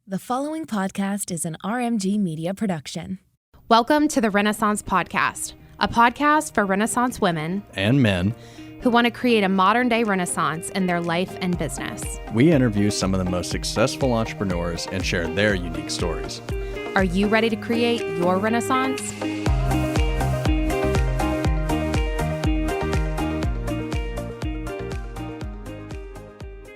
The following podcast is an RMG Media production. Welcome to the Renaissance Podcast, a podcast for Renaissance women and men who want to create a modern-day Renaissance in their life and business. We interview some of the most successful entrepreneurs and share their unique stories. Are you ready to create your Renaissance?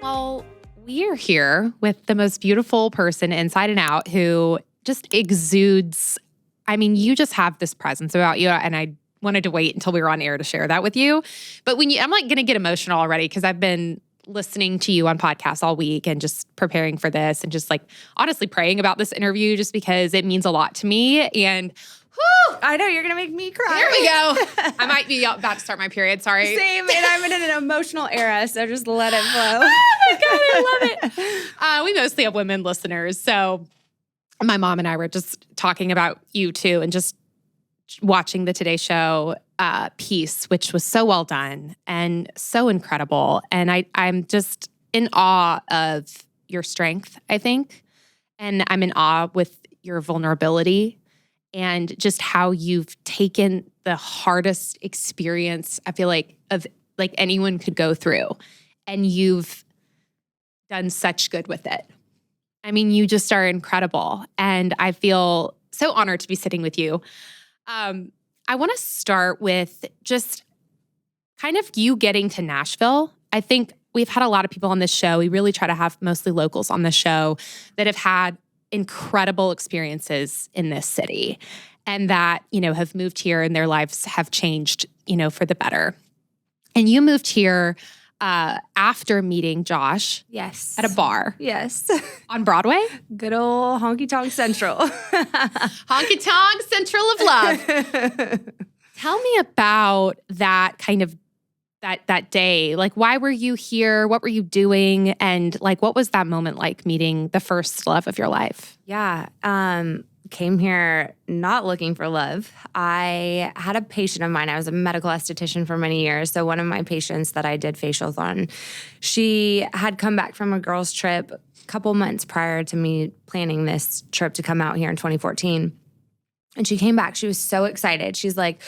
Well, we are here with the most beautiful person inside and out who just exudes. I mean, you just have this presence about you, and I wanted to wait until we were on air to share that with you. But I'm like going to get emotional already because I've been listening to you on podcasts all week and just preparing for this and just like honestly praying about this interview just because it means a lot to me. And I know, you're going to make me cry. Here we go. I might be about to start my period. Sorry. Same, and I'm in an emotional era, so just let it flow. Oh my God, I love it. We mostly have women listeners. So my mom and I were just talking about you too and just watching the Today Show piece, which was so well done and so incredible. And I'm just in awe of your strength, I think. And I'm in awe with your vulnerability and just how you've taken the hardest experience, I feel like, of like anyone could go through. And you've done such good with it. I mean, you just are incredible. And I feel so honored to be sitting with you. I want to start with just kind of you getting to Nashville. I think we've had a lot of people on this show. We really try to have mostly locals on the show that have had incredible experiences in this city and that, have moved here and their lives have changed, for the better. And you moved here after meeting Josh. Yes. At a bar. Yes. On Broadway? Good old Honky Tonk Central. Honky Tonk Central of Love. Tell me about that kind of that day. Like, why were you here? What were you doing? And like, what was that moment like meeting the first love of your life? Yeah. Came here not looking for love. I had a patient of mine. I was a medical esthetician for many years. So one of my patients that I did facials on, she had come back from a girls' trip a couple months prior to me planning this trip to come out here in 2014. And she came back. She was so excited. She's like,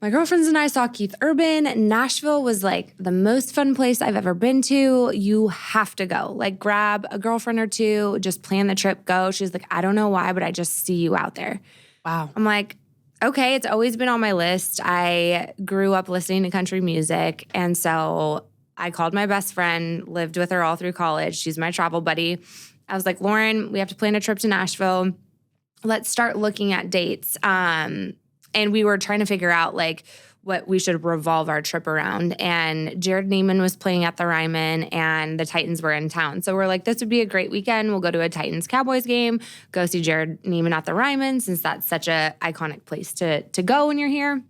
my girlfriends and I saw Keith Urban. Nashville was like the most fun place I've ever been to. You have to go. Like, grab a girlfriend or two, just plan the trip, go. She's like, I don't know why, but I just see you out there. Wow. I'm like, okay, it's always been on my list. I grew up listening to country music. And so I called my best friend, lived with her all through college. She's my travel buddy. I was like, Lauren, we have to plan a trip to Nashville. Let's start looking at dates. And we were trying to figure out like what we should revolve our trip around. And Jared Neiman was playing at the Ryman and the Titans were in town. So we're like, this would be a great weekend. We'll go to a Titans-Cowboys game, go see Jared Neiman at the Ryman since that's such a iconic place to go when you're here.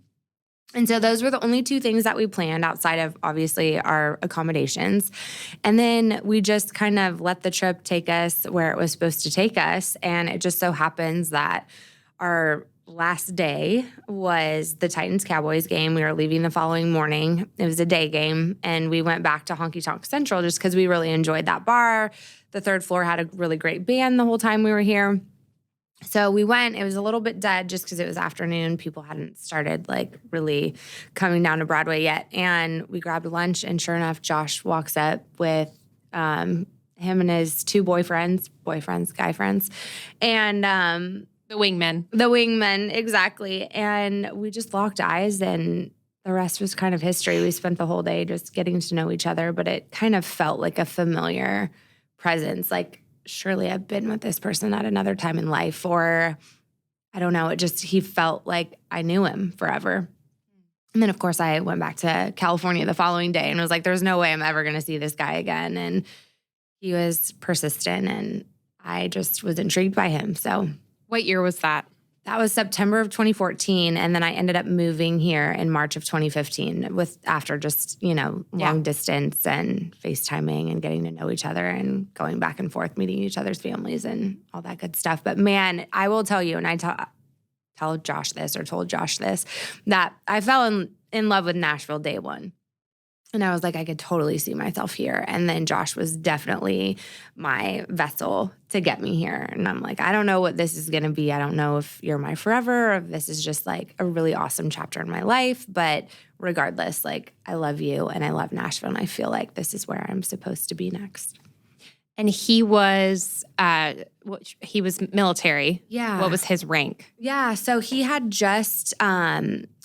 And so those were the only two things that we planned outside of obviously our accommodations. And then we just kind of let the trip take us where it was supposed to take us. And it just so happens that our last day was the Titans-Cowboys game. We were leaving the following morning. It was a day game, and we went back to Honky Tonk Central just because we really enjoyed that bar. The third floor had a really great band the whole time we were here. So we went. It was a little bit dead just because it was afternoon. People hadn't started like really coming down to Broadway yet. And we grabbed lunch, and sure enough, Josh walks up with him and his two guy friends, and The wingmen. The wingmen, exactly. And we just locked eyes, and the rest was kind of history. We spent the whole day just getting to know each other, but it kind of felt like a familiar presence. Like, surely I've been with this person at another time in life, or I don't know. He felt like I knew him forever. And then, of course, I went back to California the following day and was like, there's no way I'm ever going to see this guy again. And he was persistent, and I just was intrigued by him. So What year was that? that was September of 2014. And then I ended up moving here in March of 2015 after just, long distance and FaceTiming and getting to know each other and going back and forth, meeting each other's families and all that good stuff. But man, I will tell you, and I told Josh this, that I fell in love with Nashville day one. And I was like, I could totally see myself here. And then Josh was definitely my vessel to get me here. And I'm like, I don't know what this is going to be. I don't know if you're my forever or if this is just like a really awesome chapter in my life. But regardless, like, I love you and I love Nashville. And I feel like this is where I'm supposed to be next. And he was military. Yeah. What was his rank? Yeah. So he had just,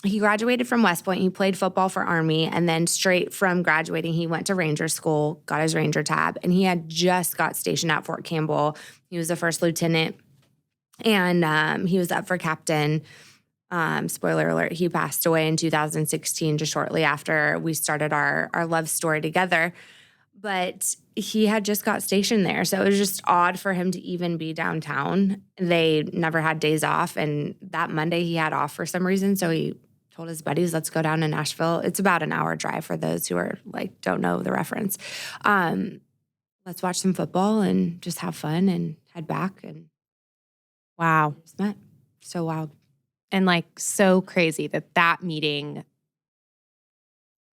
he graduated from West Point. He played football for Army. And then straight from graduating, he went to Ranger school, got his Ranger tab. And he had just got stationed at Fort Campbell. He was a first lieutenant. And he was up for captain. Spoiler alert, he passed away in 2016, just shortly after we started our love story together. But he had just got stationed there. So it was just odd for him to even be downtown. They never had days off. And that Monday he had off for some reason. So he told his buddies, let's go down to Nashville. It's about an hour drive for those who are like, don't know the reference. Let's watch some football and just have fun and head back. And wow. just met. So wild. And like so crazy that meeting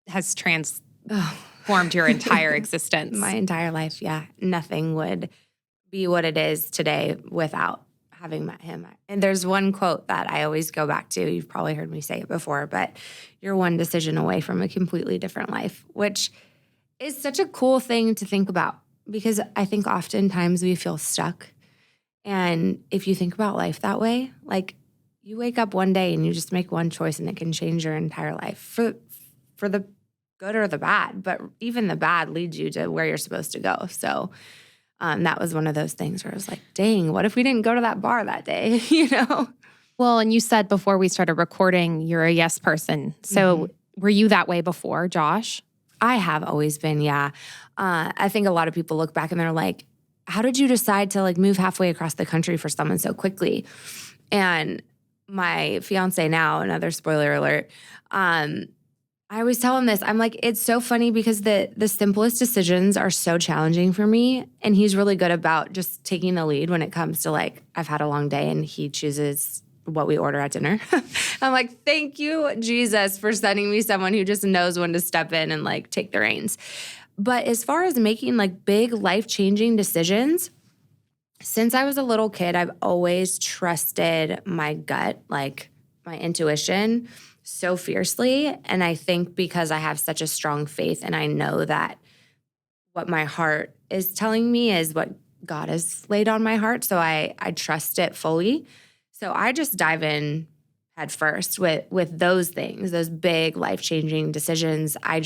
has formed your entire existence. My entire life, yeah. Nothing would be what it is today without having met him. And there's one quote that I always go back to. You've probably heard me say it before, but you're one decision away from a completely different life, which is such a cool thing to think about because I think oftentimes we feel stuck. And if you think about life that way, like you wake up one day and you just make one choice and it can change your entire life for the good or the bad, but even the bad leads you to where you're supposed to go. So that was one of those things where I was like, dang, what if we didn't go to that bar that day, you know? Well, and you said before we started recording, you're a yes person. So were you that way before, Josh? I have always been, yeah. I think a lot of people look back and they're like, how did you decide to like move halfway across the country for someone so quickly? And my fiancé now, another spoiler alert, I always tell him this. I'm like, it's so funny because the simplest decisions are so challenging for me. And he's really good about just taking the lead when it comes to like, I've had a long day and he chooses what we order at dinner. I'm like, thank you, Jesus, for sending me someone who just knows when to step in and like take the reins. But as far as making like big life-changing decisions, since I was a little kid, I've always trusted my gut, like my intuition, so fiercely. And I think because I have such a strong faith and I know that what my heart is telling me is what God has laid on my heart. So I trust it fully. So I just dive in head first with those things, those big life-changing decisions. I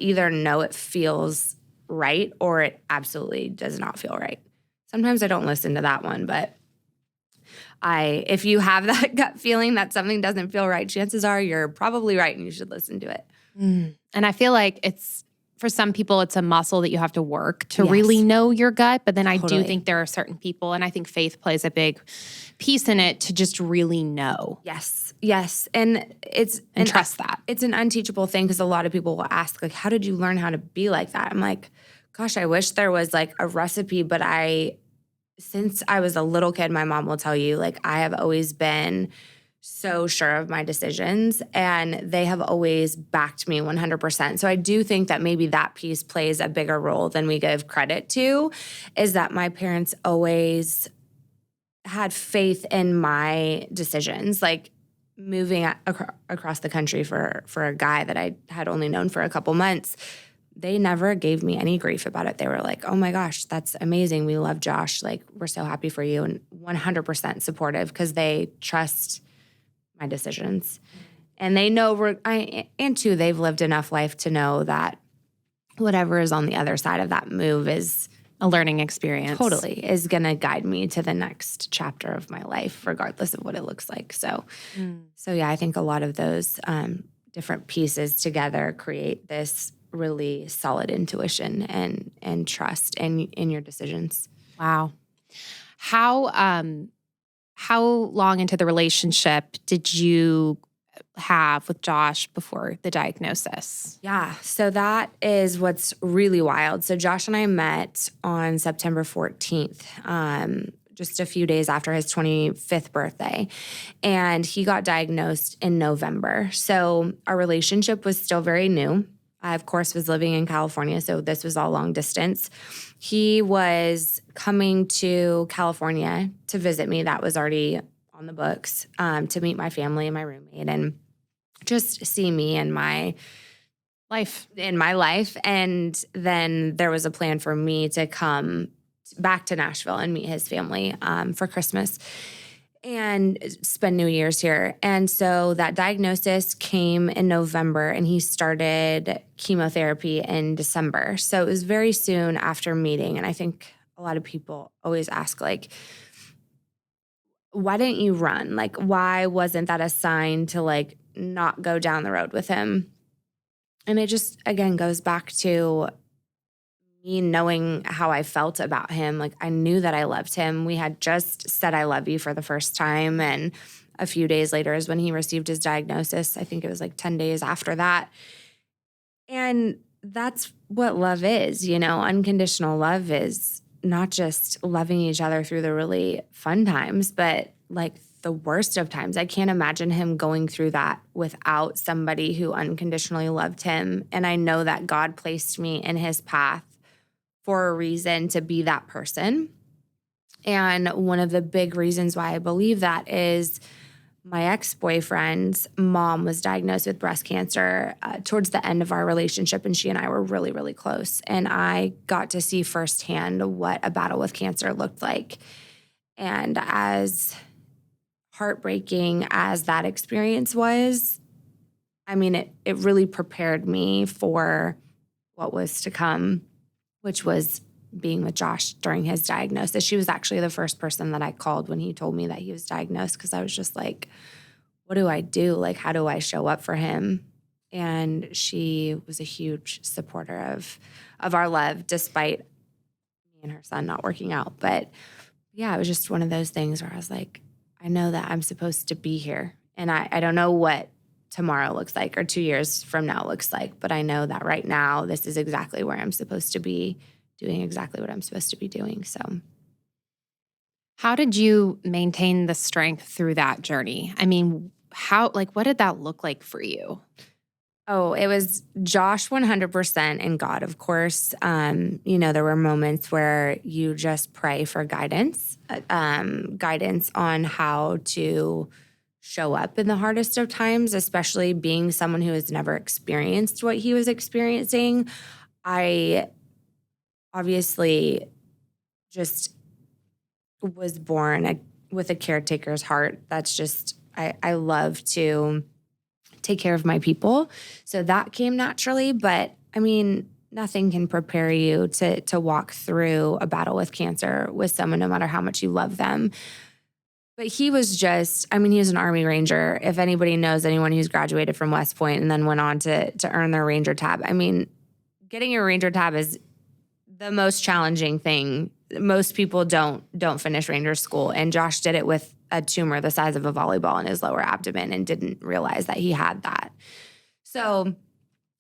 either know it feels right or it absolutely does not feel right. Sometimes I don't listen to that one, but if you have that gut feeling that something doesn't feel right, chances are you're probably right and you should listen to it. And I feel like for some people, it's a muscle that you have to work to Yes. really know your gut. But then I Totally. do think there are certain people, and I think faith plays a big piece in it to just really know. Yes. And And trust that. It's an unteachable thing because a lot of people will ask, like, how did you learn how to be like that? I'm like, gosh, I wish there was like a recipe, but since I was a little kid, my mom will tell you, like, I have always been so sure of my decisions and they have always backed me 100%. So I do think that maybe that piece plays a bigger role than we give credit to, is that my parents always had faith in my decisions, like moving across the country for a guy that I had only known for a couple months. They never gave me any grief about it. They were like, oh my gosh, that's amazing. We love Josh. Like, we're so happy for you. And 100% supportive because they trust my decisions. And they know they've lived enough life to know that whatever is on the other side of that move is A learning experience. totally is going to guide me to the next chapter of my life, regardless of what it looks like. So yeah, I think a lot of those different pieces together create this really solid intuition and trust in your decisions. Wow. How long into the relationship did you have with Josh before the diagnosis? Yeah, so that is what's really wild. So Josh and I met on September 14th. just a few days after his 25th birthday. And he got diagnosed in November. So our relationship was still very new. I, of course, was living in California, so this was all long distance. He was coming to California to visit me. That was already on the books, to meet my family and my roommate and just see me in my life. And then there was a plan for me to come back to Nashville and meet his family for Christmas and spend New Year's here. And so that diagnosis came in November, and he started chemotherapy in December. So it was very soon after meeting. And I think a lot of people always ask, like, why didn't you run? Like, why wasn't that a sign to, like, not go down the road with him? And it just, again, goes back to me knowing how I felt about him. Like, I knew that I loved him. We had just said I love you for the first time. And a few days later is when he received his diagnosis. I think it was like 10 days after that. And that's what love is, you know. Unconditional love is not just loving each other through the really fun times, but like the worst of times. I can't imagine him going through that without somebody who unconditionally loved him. And I know that God placed me in his path for a reason to be that person. And one of the big reasons why I believe that is my ex-boyfriend's mom was diagnosed with breast cancer towards the end of our relationship, and she and I were really, really close. And I got to see firsthand what a battle with cancer looked like. And as heartbreaking as that experience was, I mean, it really prepared me for what was to come, which was being with Josh during his diagnosis. She was actually the first person that I called when he told me that he was diagnosed, because I was just like, what do I do? Like, how do I show up for him? And she was a huge supporter of our love, despite me and her son not working out. But yeah, it was just one of those things where I was like, I know that I'm supposed to be here. And I don't know what tomorrow looks like or 2 years from now looks like, but I know that right now this is exactly where I'm supposed to be, doing exactly what I'm supposed to be doing. So how did you maintain the strength through that journey? I mean, what did that look like for you? Oh, it was Josh 100% and God, of course. You know, there were moments where you just pray for guidance on how to show up in the hardest of times, especially being someone who has never experienced what he was experiencing. I obviously just was born with a caretaker's heart. That's just, I love to take care of my people. So that came naturally. But I mean, nothing can prepare you to walk through a battle with cancer with someone, no matter how much you love them. But he was just, I mean, he was an Army Ranger. If anybody knows anyone who's graduated from West Point and then went on to earn their Ranger tab, I mean, getting your Ranger tab is the most challenging thing. Most people don't finish Ranger school. And Josh did it with a tumor the size of a volleyball in his lower abdomen and didn't realize that he had that. So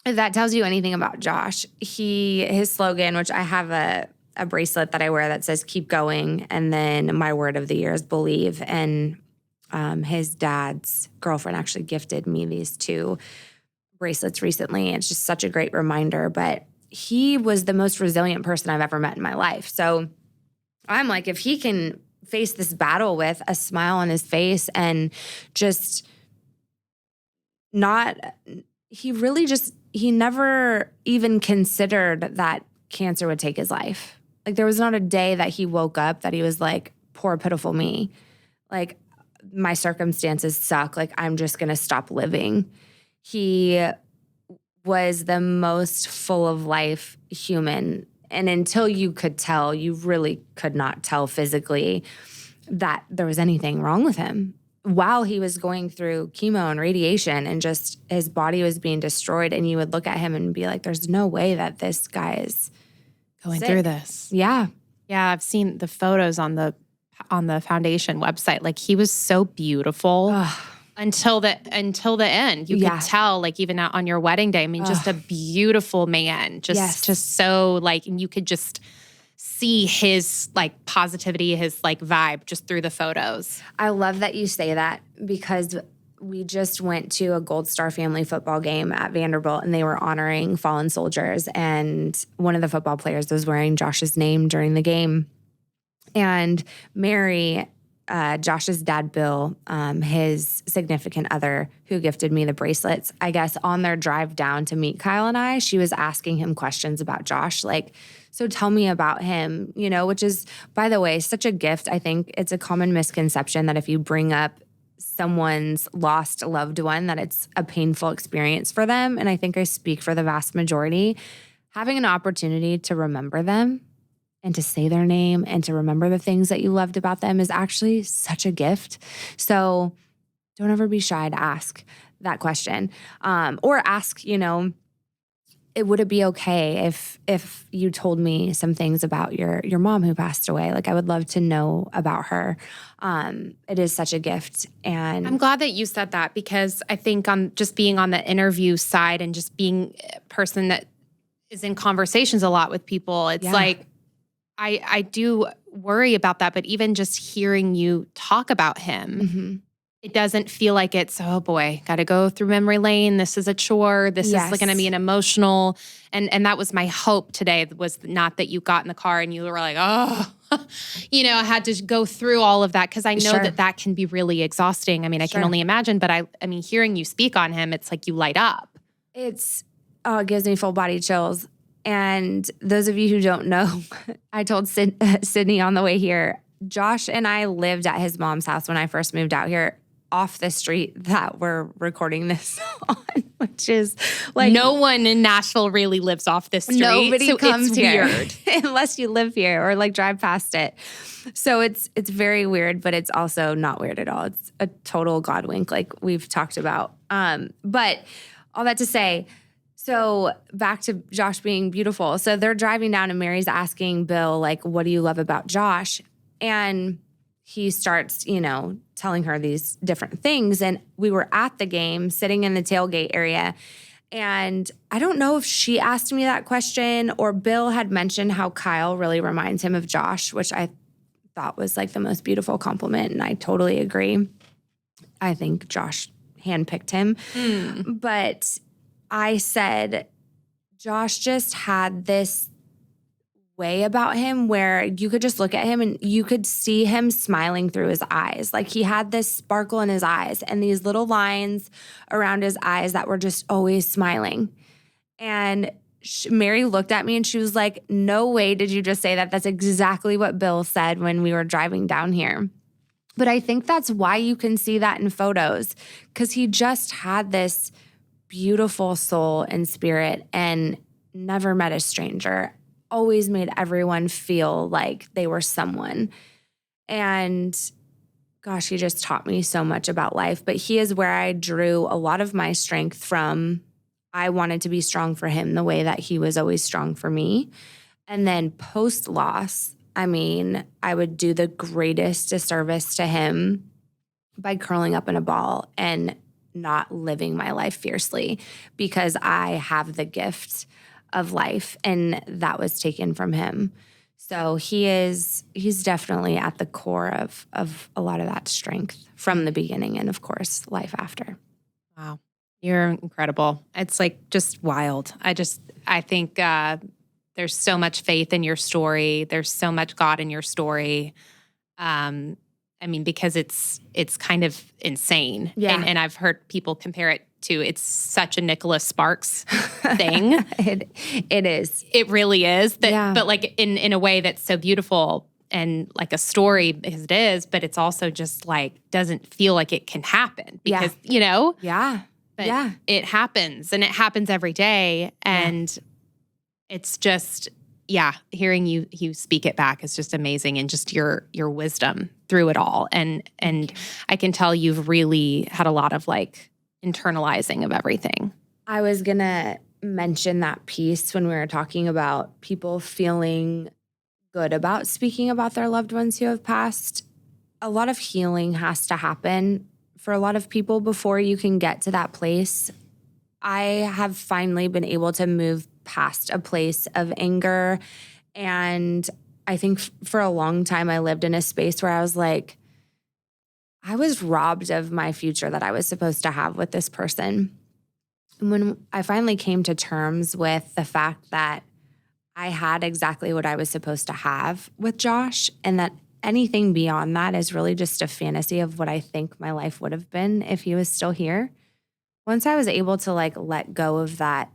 if that tells you anything about Josh, his slogan, which I have a bracelet that I wear that says keep going, and then my word of the year is believe. And his dad's girlfriend actually gifted me these 2 bracelets recently. It's just such a great reminder. But he was the most resilient person I've ever met in my life. So I'm like, if he can face this battle with a smile on his face and just he never even considered that cancer would take his life. Like, there was not a day that he woke up that he was like, poor, pitiful me. Like, my circumstances suck. Like, I'm just going to stop living. He was the most full of life human. And until you could tell, you really could not tell physically that there was anything wrong with him. While he was going through chemo and radiation and just his body was being destroyed, and you would look at him and be like, there's no way that this guy is Going sick. through this. Yeah. Yeah, I've seen the photos on the foundation website. Like, he was so beautiful until the end. You could tell, like, even on your wedding day. I mean, just a beautiful man. Just so, like, and you could just see his like positivity, his like vibe just through the photos. I love that you say that because we just went to a Gold Star family football game at Vanderbilt and they were honoring fallen soldiers. And one of the football players was wearing Josh's name during the game. And Mary, Josh's dad, Bill, his significant other who gifted me the bracelets, I guess on their drive down to meet Kyle and I, she was asking him questions about Josh. Like, so tell me about him, you know, which is, by the way, such a gift. I think it's a common misconception that if you bring up someone's lost loved one, that it's a painful experience for them. And I think I speak for the vast majority. Having an opportunity to remember them and to say their name and to remember the things that you loved about them is actually such a gift. So don't ever be shy to ask that question. Or ask, you know, would it be okay if you told me some things about your mom who passed away? Like, I would love to know about her. It is such a gift. And I'm glad that you said that because I think just being on the interview side and just being a person that is in conversations a lot with people, it's like, I do worry about that, but even just hearing you talk about him, it doesn't feel like it's, oh boy, got to go through memory lane. This is a chore. This is going to be an emotional. And that was my hope today, was not that you got in the car and you were like, oh, you know, I had to go through all of that because I know that can be really exhausting. I mean, I can only imagine, but I mean, hearing you speak on him, it's like you light up. It gives me full body chills. And those of you who don't know, I told Sydney on the way here, Josh and I lived at his mom's house when I first moved out here, off the street that we're recording this on, which is like no one in Nashville really lives off this street. Nobody so comes it's here weird. unless you live here or like drive past it. So it's very weird, but it's also not weird at all. It's a total God wink, like we've talked about. But all that to say, so back to Josh being beautiful. So they're driving down and Mary's asking Bill, like, what do you love about Josh? And he starts, you know, telling her these different things. And we were at the game, sitting in the tailgate area. And I don't know if she asked me that question or Bill had mentioned how Kyle really reminds him of Josh, which I thought was like the most beautiful compliment. And I totally agree. I think Josh handpicked him. But I said, Josh just had this way about him where you could just look at him and you could see him smiling through his eyes. Like he had this sparkle in his eyes and these little lines around his eyes that were just always smiling. And Mary looked at me and she was like, no way did you just say that. That's exactly what Bill said when we were driving down here. But I think that's why you can see that in photos, because he just had this beautiful soul and spirit and never met a stranger. Always made everyone feel like they were someone. And gosh, he just taught me so much about life. But he is where I drew a lot of my strength from. I wanted to be strong for him the way that he was always strong for me. And then post-loss, I mean, I would do the greatest disservice to him by curling up in a ball and not living my life fiercely because I have the gift of life, and that was taken from him. So he's definitely at the core of a lot of that strength from the beginning and, of course, life after. Wow. You're incredible. It's like just wild. I think there's so much faith in your story. There's so much God in your story. I mean, because it's kind of insane. Yeah. And I've heard people compare it to, it's such a Nicholas Sparks thing. It is. It really is. Yeah. But like in a way that's so beautiful and like a story, because it is, but it's also just like doesn't feel like it can happen because, you know? Yeah. But it happens, and it happens every day. And it's just, hearing you speak it back is just amazing, and just your wisdom through it all. And I can tell you've really had a lot of like internalizing of everything. I was going to mention that piece when we were talking about people feeling good about speaking about their loved ones who have passed. A lot of healing has to happen for a lot of people before you can get to that place. I have finally been able to move past a place of anger and I think for a long time I lived in a space where I was like, I was robbed of my future that I was supposed to have with this person. And when I finally came to terms with the fact that I had exactly what I was supposed to have with Josh, and that anything beyond that is really just a fantasy of what I think my life would have been if he was still here. Once I was able to like let go of that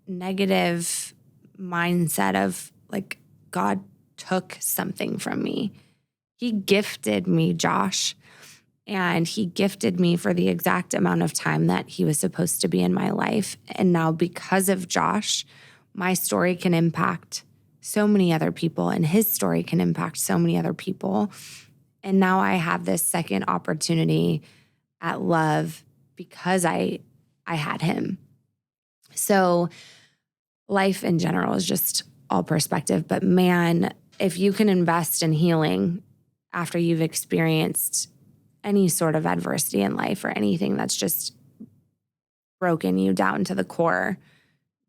negative mindset of like God took something from me. He gifted me Josh, and he gifted me for the exact amount of time that he was supposed to be in my life. And now because of Josh, my story can impact so many other people, and his story can impact so many other people. And now I have this second opportunity at love because I had him. So life in general is just all perspective. But man, if you can invest in healing after you've experienced any sort of adversity in life or anything that's just broken you down to the core,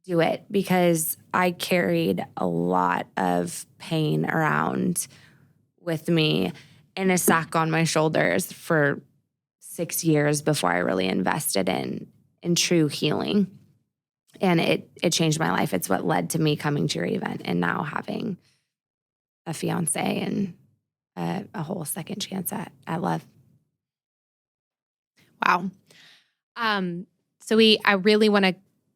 do it, because I carried a lot of pain around with me in a sack on my shoulders for 6 years before I really invested in true healing. And it changed my life. It's what led to me coming to your event and now having a fiancé and a whole second chance at love. Wow. I really want to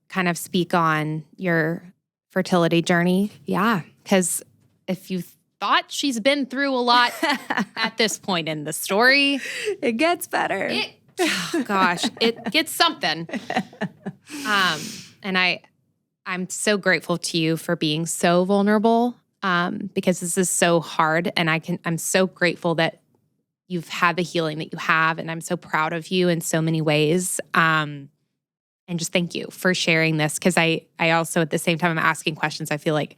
kind of speak on your fertility journey. Yeah. Because if you thought she's been through a lot at this point in the story, It gets better. It gets something. And I'm so grateful to you for being so vulnerable, because this is so hard. And I'm so grateful that you've had the healing that you have. And I'm so proud of you in so many ways. And just thank you for sharing this. Because I also, at the same time I'm asking questions, I feel like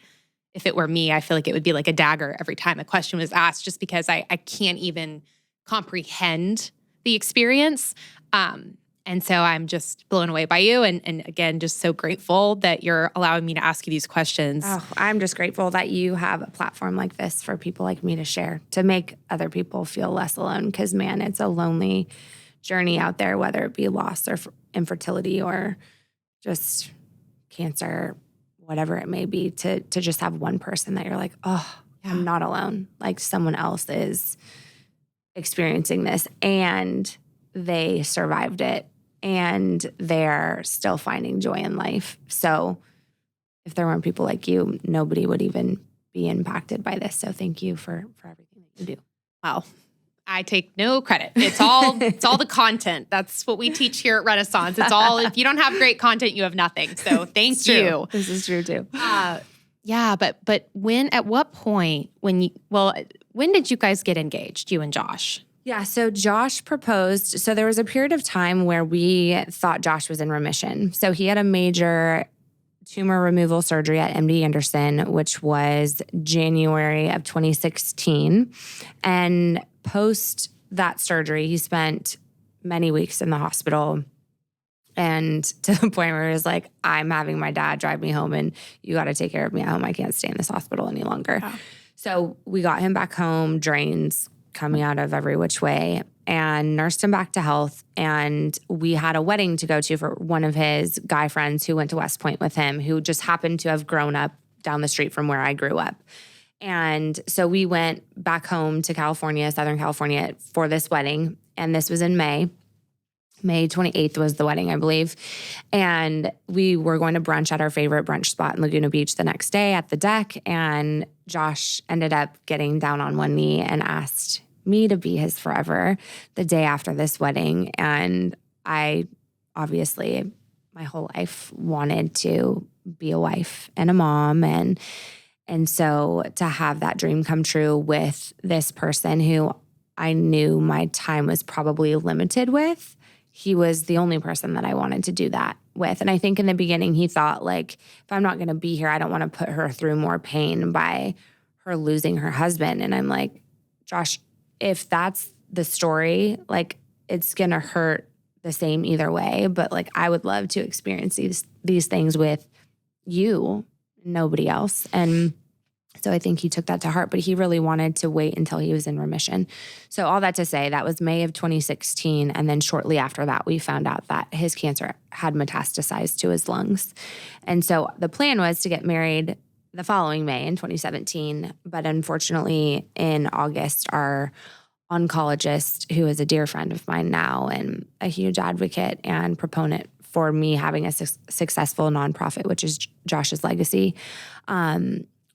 if it were me, I feel like it would be like a dagger every time a question was asked, just because I can't even comprehend the experience. And so I'm just blown away by you. And again, just so grateful that you're allowing me to ask you these questions. Oh, I'm just grateful that you have a platform like this for people like me to share, to make other people feel less alone. Because, man, it's a lonely journey out there, whether it be loss or infertility or just cancer, whatever it may be, to just have one person that you're like, oh, yeah, I'm not alone. Like someone else is experiencing this and they survived it and they're still finding joy in life. So if there weren't people like you, nobody would even be impacted by this. So thank you for everything that you do. Wow. I take no credit. It's all the content. That's what we teach here at Renaissance. It's all, if you don't have great content, you have nothing. So thank you. This is true too. Yeah, but at what point when did you guys get engaged, you and Josh? Yeah, so Josh proposed. So there was a period of time where we thought Josh was in remission. So he had a major tumor removal surgery at MD Anderson, which was January of 2016. And post that surgery, he spent many weeks in the hospital. And to the point where he was like, I'm having my dad drive me home and you got to take care of me at home. I can't stay in this hospital any longer. Wow. So we got him back home, drains coming out of every which way, and nursed him back to health. And we had a wedding to go to for one of his guy friends who went to West Point with him, who just happened to have grown up down the street from where I grew up. And so we went back home to California, Southern California, for this wedding. And this was in May. May 28th was the wedding, I believe. And we were going to brunch at our favorite brunch spot in Laguna Beach the next day at the deck. And Josh ended up getting down on one knee and asked me to be his forever the day after this wedding. And I obviously, my whole life wanted to be a wife and a mom. And so to have that dream come true with this person who I knew my time was probably limited with, he was the only person that I wanted to do that with. And I think in the beginning he thought, like, if I'm not going to be here, I don't want to put her through more pain by her losing her husband. And I'm like, Josh, if that's the story, like, it's going to hurt the same either way. But like, I would love to experience these things with you, nobody else. And So I think he took that to heart, but he really wanted to wait until he was in remission. So all that to say, that was May of 2016. And then shortly after that, we found out that his cancer had metastasized to his lungs. And so the plan was to get married the following May in 2017. But unfortunately, in August, our oncologist, who is a dear friend of mine now and a huge advocate and proponent for me having a successful nonprofit, which is Josh's Legacy,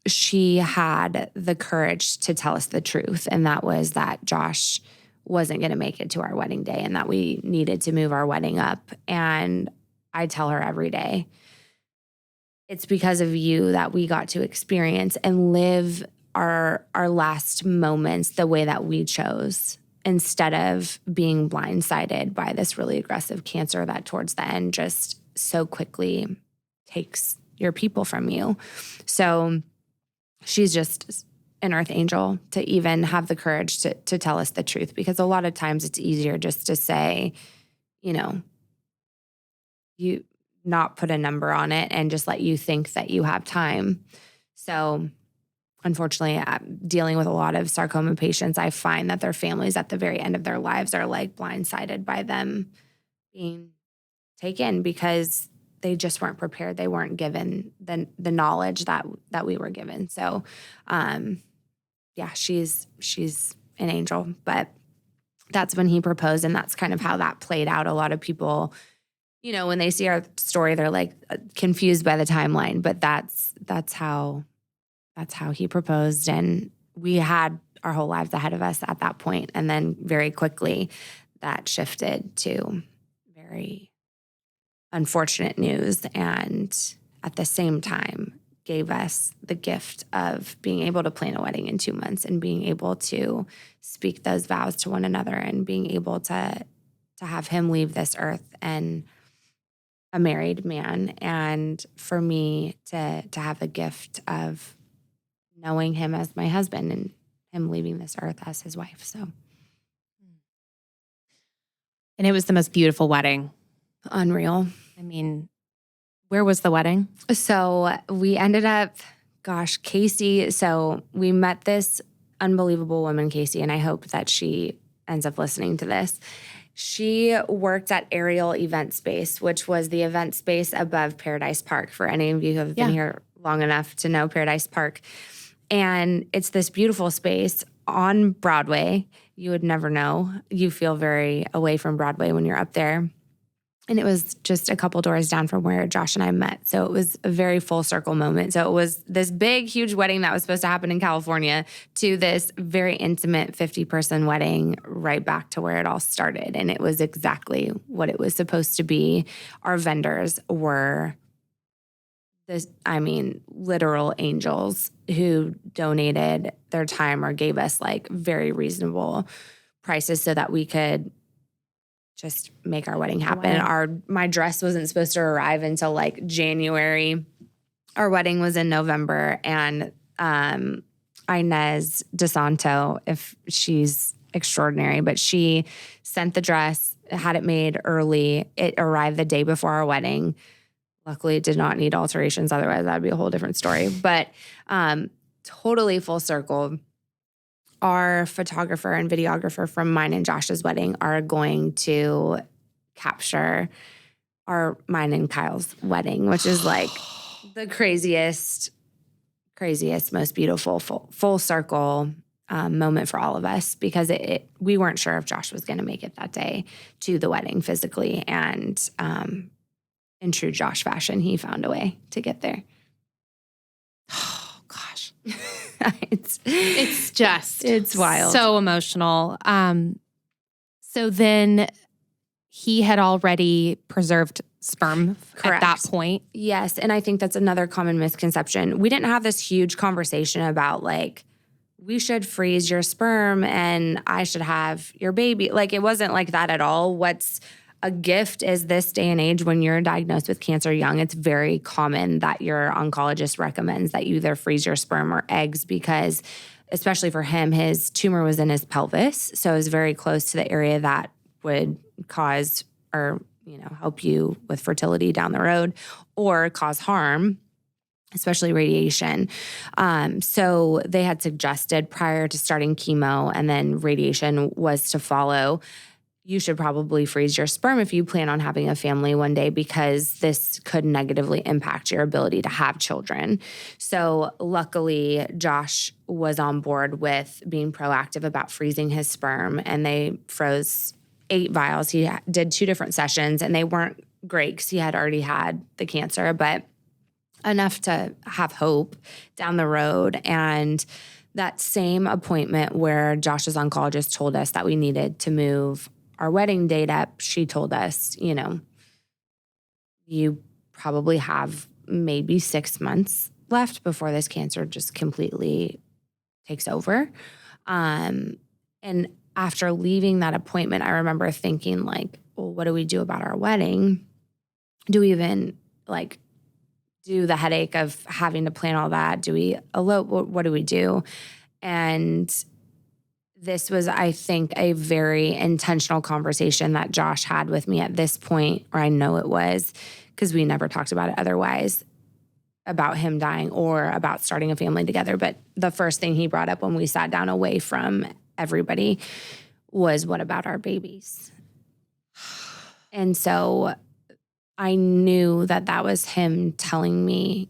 she had the courage to tell us the truth. And that was that Josh wasn't going to make it to our wedding day and that we needed to move our wedding up. And I tell her every day, it's because of you that we got to experience and live our last moments the way that we chose, instead of being blindsided by this really aggressive cancer that towards the end just so quickly takes your people from you. So she's just an earth angel to even have the courage to tell us the truth, because a lot of times it's easier just to say, you not put a number on it and just let you think that you have time. So unfortunately, dealing with a lot of sarcoma patients, I find that their families at the very end of their lives are like blindsided by them being taken because they just weren't prepared. They weren't given the knowledge that we were given. So, she's an angel. But that's when he proposed, and that's kind of how that played out. A lot of people, when they see our story, they're like confused by the timeline. But that's how he proposed, and we had our whole lives ahead of us at that point. And then very quickly, that shifted to very unfortunate news, and at the same time gave us the gift of being able to plan a wedding in 2 months and being able to speak those vows to one another and being able to have him leave this earth and a married man, and for me to have the gift of knowing him as my husband and him leaving this earth as his wife. So, and it was the most beautiful wedding. Unreal. I mean, where was the wedding? So we ended up, Casey. So we met this unbelievable woman, Casey, and I hope that she ends up listening to this. She worked at Aerial Event Space, which was the event space above Paradise Park, for any of you who have been here long enough to know Paradise Park. And it's this beautiful space on Broadway. You would never know. You feel very away from Broadway when you're up there. And it was just a couple doors down from where Josh and I met. So it was a very full circle moment. So it was this big, huge wedding that was supposed to happen in California to this very intimate 50-person wedding right back to where it all started. And it was exactly what it was supposed to be. Our vendors were literal angels who donated their time or gave us like very reasonable prices so that we could just make our wedding happen. Wow. My dress wasn't supposed to arrive until like January. Our wedding was in November, and Inez DeSanto, if she's extraordinary, but she sent the dress, had it made early. It arrived the day before our wedding. Luckily, it did not need alterations. Otherwise, that'd be a whole different story. But totally full circle. Our photographer and videographer from mine and Josh's wedding are going to capture mine and Kyle's wedding, which is like the craziest, most beautiful full circle moment for all of us, because we weren't sure if Josh was going to make it that day to the wedding physically. And in true Josh fashion, he found a way to get there. Oh, gosh. It's wild. So emotional. So then he had already preserved sperm Correct. at that point. Yes, and I think that's another common misconception. We didn't have this huge conversation about like, we should freeze your sperm and I should have your baby. Like, it wasn't like that at all. What's a gift is this day and age when you're diagnosed with cancer young, it's very common that your oncologist recommends that you either freeze your sperm or eggs, because especially for him, his tumor was in his pelvis. So it was very close to the area that would cause or, help you with fertility down the road or cause harm. especially radiation. So they had suggested prior to starting chemo and then radiation was to follow, you should probably freeze your sperm if you plan on having a family one day because this could negatively impact your ability to have children. So luckily, Josh was on board with being proactive about freezing his sperm, and they froze 8 vials. He did 2 different sessions, and they weren't great because he had already had the cancer, but enough to have hope down the road. And that same appointment where Josh's oncologist told us that we needed to move our wedding date up, she told us, you probably have maybe 6 months left before this cancer just completely takes over. And after leaving that appointment, I remember thinking like, well, what do we do about our wedding? Do we even do the headache of having to plan all that? Do we elope? What do we do? And this was, I think, a very intentional conversation that Josh had with me at this point, or I know it was, because we never talked about it otherwise, about him dying or about starting a family together. But the first thing he brought up when we sat down away from everybody was, what about our babies? And so I knew that was him telling me,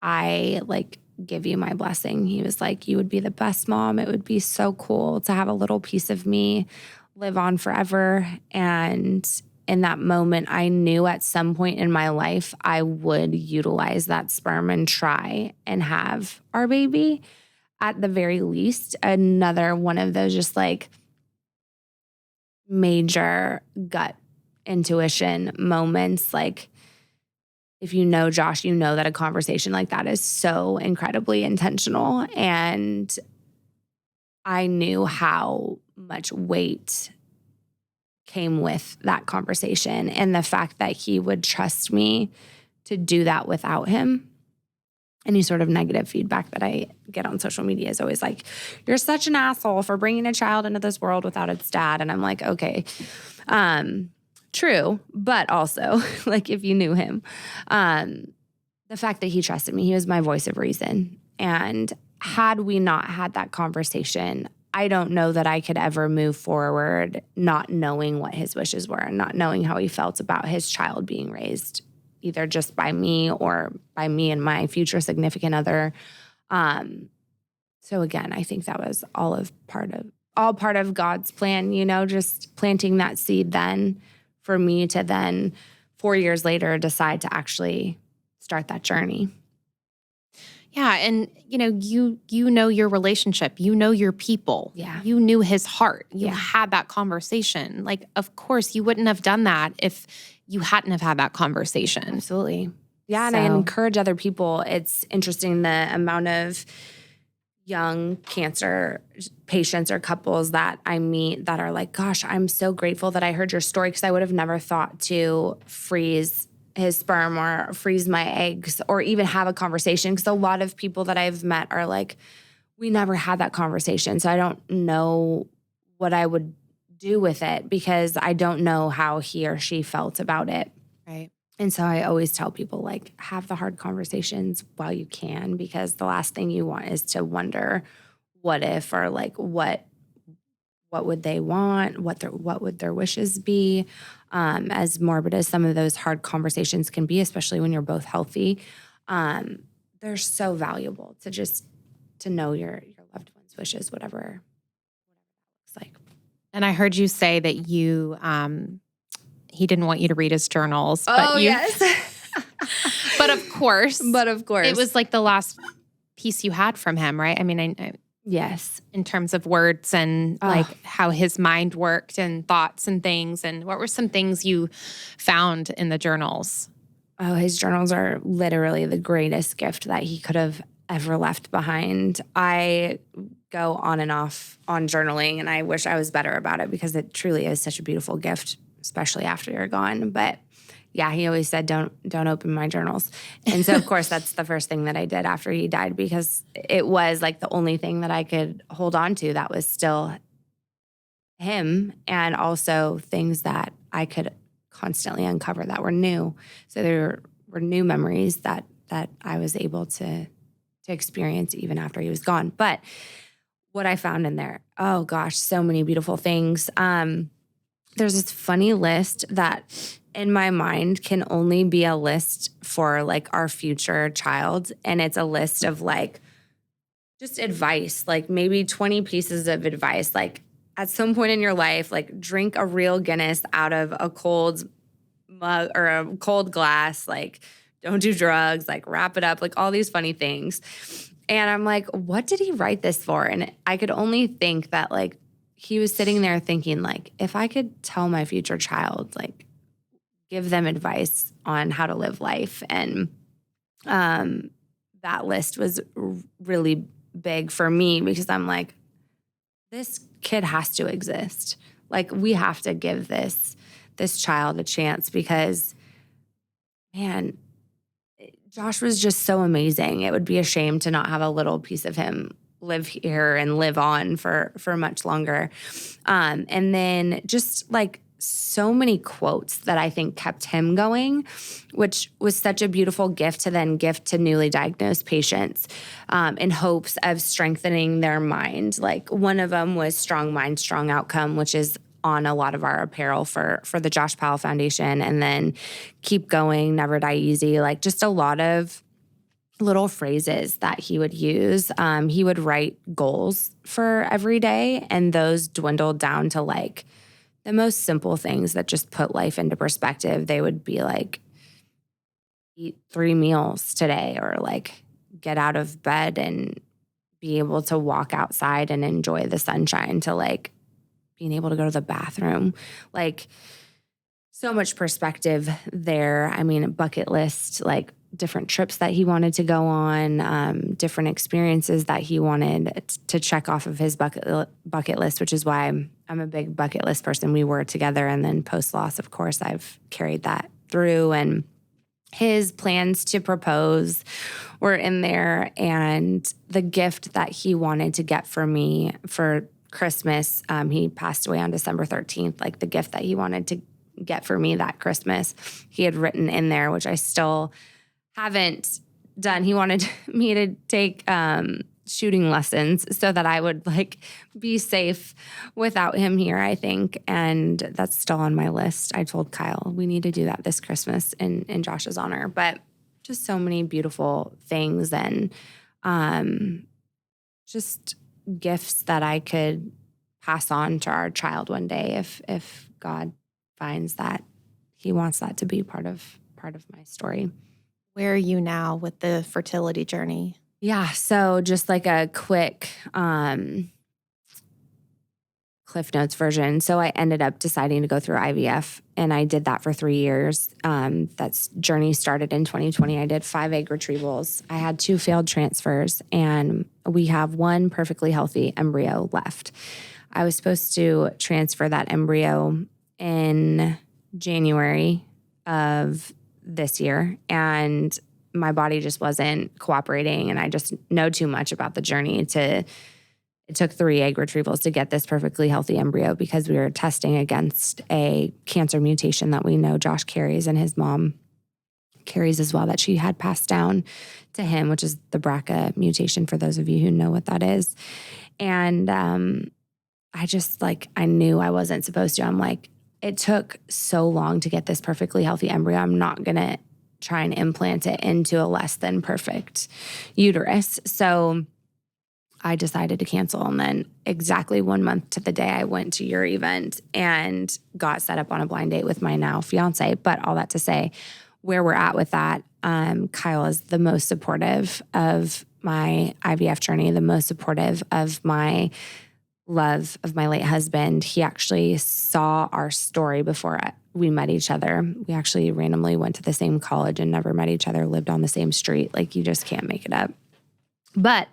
I give you my blessing. He was like, you would be the best mom. It would be so cool to have a little piece of me live on forever. And in that moment, I knew at some point in my life, I would utilize that sperm and try and have our baby. At the very least, another one of those just major gut intuition moments. If you know Josh, you know that a conversation like that is so incredibly intentional. And I knew how much weight came with that conversation, and the fact that he would trust me to do that without him. Any sort of negative feedback that I get on social media is always like, you're such an asshole for bringing a child into this world without its dad. And I'm like, okay, true, but also, if you knew him, the fact that he trusted me, he was my voice of reason. And had we not had that conversation, I don't know that I could ever move forward not knowing what his wishes were and not knowing how he felt about his child being raised, either just by me or by me and my future significant other. So again, I think that was all part of God's plan, just planting that seed then for me to then 4 years later decide to actually start that journey. Yeah. And, you know your relationship, your people. Yeah. You knew his heart. You had that conversation. Of course, you wouldn't have done that if you hadn't have had that conversation. Absolutely. Yeah. And I encourage other people. It's interesting the amount of young cancer patients or couples that I meet that are like, gosh, I'm so grateful that I heard your story, because I would have never thought to freeze his sperm or freeze my eggs or even have a conversation. Because a lot of people that I've met are like, we never had that conversation. So I don't know what I would do with it, because I don't know how he or she felt about it. Right. And so I always tell people, have the hard conversations while you can, because the last thing you want is to wonder what if, or what would they want? What would their wishes be? As morbid as some of those hard conversations can be, especially when you're both healthy, they're so valuable to know your loved one's wishes, whatever that looks like. And I heard you say that he didn't want you to read his journals. Yes. But of course. It was the last piece you had from him, right? I mean, yes. In terms of words and how his mind worked and thoughts and things. And what were some things you found in the journals? Oh, his journals are literally the greatest gift that he could have ever left behind. I go on and off on journaling, and I wish I was better about it, because it truly is such a beautiful gift, especially after you're gone. But yeah, he always said, don't open my journals. And so, of course, that's the first thing that I did after he died, because it was the only thing that I could hold on to that was still him, and also things that I could constantly uncover that were new. So there were new memories that that I was able to experience even after he was gone. But what I found in there, oh gosh, so many beautiful things. There's this funny list that in my mind can only be a list for like our future child. And it's a list of like just advice, like maybe 20 pieces of advice. Like at some point in your life, like drink a real Guinness out of a cold mug or a cold glass, like don't do drugs, like wrap it up, like all these funny things. And I'm like, what did he write this for? And I could only think that like he was sitting there thinking like, if I could tell my future child, like give them advice on how to live life. And that list was really big for me because I'm like, this kid has to exist. Like we have to give this child a chance because, man, Josh was just so amazing. It would be a shame to not have a little piece of him live here and live on for much longer. And then just like so many quotes that I think kept him going, which was such a beautiful gift to then gift to newly diagnosed patients in hopes of strengthening their mind. Like one of them was strong mind, strong outcome, which is on a lot of our apparel for the Josh Powell Foundation. And then keep going, never die easy, like just a lot of little phrases that he would use. He would write goals for every day, and those dwindled down to like the most simple things that just put life into perspective. They would be like, eat 3 meals today, or like get out of bed and be able to walk outside and enjoy the sunshine, to like being able to go to the bathroom. Like so much perspective there. I mean, a bucket list, like different trips that he wanted to go on, different experiences that he wanted to check off of his bucket list, which is why I'm a big bucket list person. We were together, and then post-loss, of course, I've carried that through. And his plans to propose were in there, and the gift that he wanted to get for me for Christmas, he passed away on December 13th, like the gift that he wanted to get for me that Christmas, he had written in there, which I still haven't done. He wanted me to take shooting lessons so that I would like be safe without him here, I think. And that's still on my list. I told Kyle we need to do that this Christmas in Josh's honor. But just so many beautiful things, and just gifts that I could pass on to our child one day if God finds that he wants that to be part of my story. Where are you now with the fertility journey? Yeah, so just like a quick Cliff Notes version. So I ended up deciding to go through IVF, and I did that for 3 years. That journey started in 2020. I did 5 egg retrievals. I had 2 failed transfers, and we have 1 perfectly healthy embryo left. I was supposed to transfer that embryo in January of this year, and my body just wasn't cooperating, and I just know too much about the journey it took 3 egg retrievals to get this perfectly healthy embryo, because we were testing against a cancer mutation that we know Josh carries and his mom carries as well, that she had passed down to him, which is the BRCA mutation, for those of you who know what that is. And I just I knew I wasn't supposed to. I'm like, it took so long to get this perfectly healthy embryo. I'm not going to try and implant it into a less than perfect uterus. So I decided to cancel. And then exactly 1 month to the day, I went to your event and got set up on a blind date with my now fiance. But all that to say, where we're at with that, Kyle is the most supportive of my IVF journey, the most supportive of my love of my late husband. He actually saw our story before we met each other. We actually randomly went to the same college and never met each other, lived on the same street. Like, you just can't make it up. But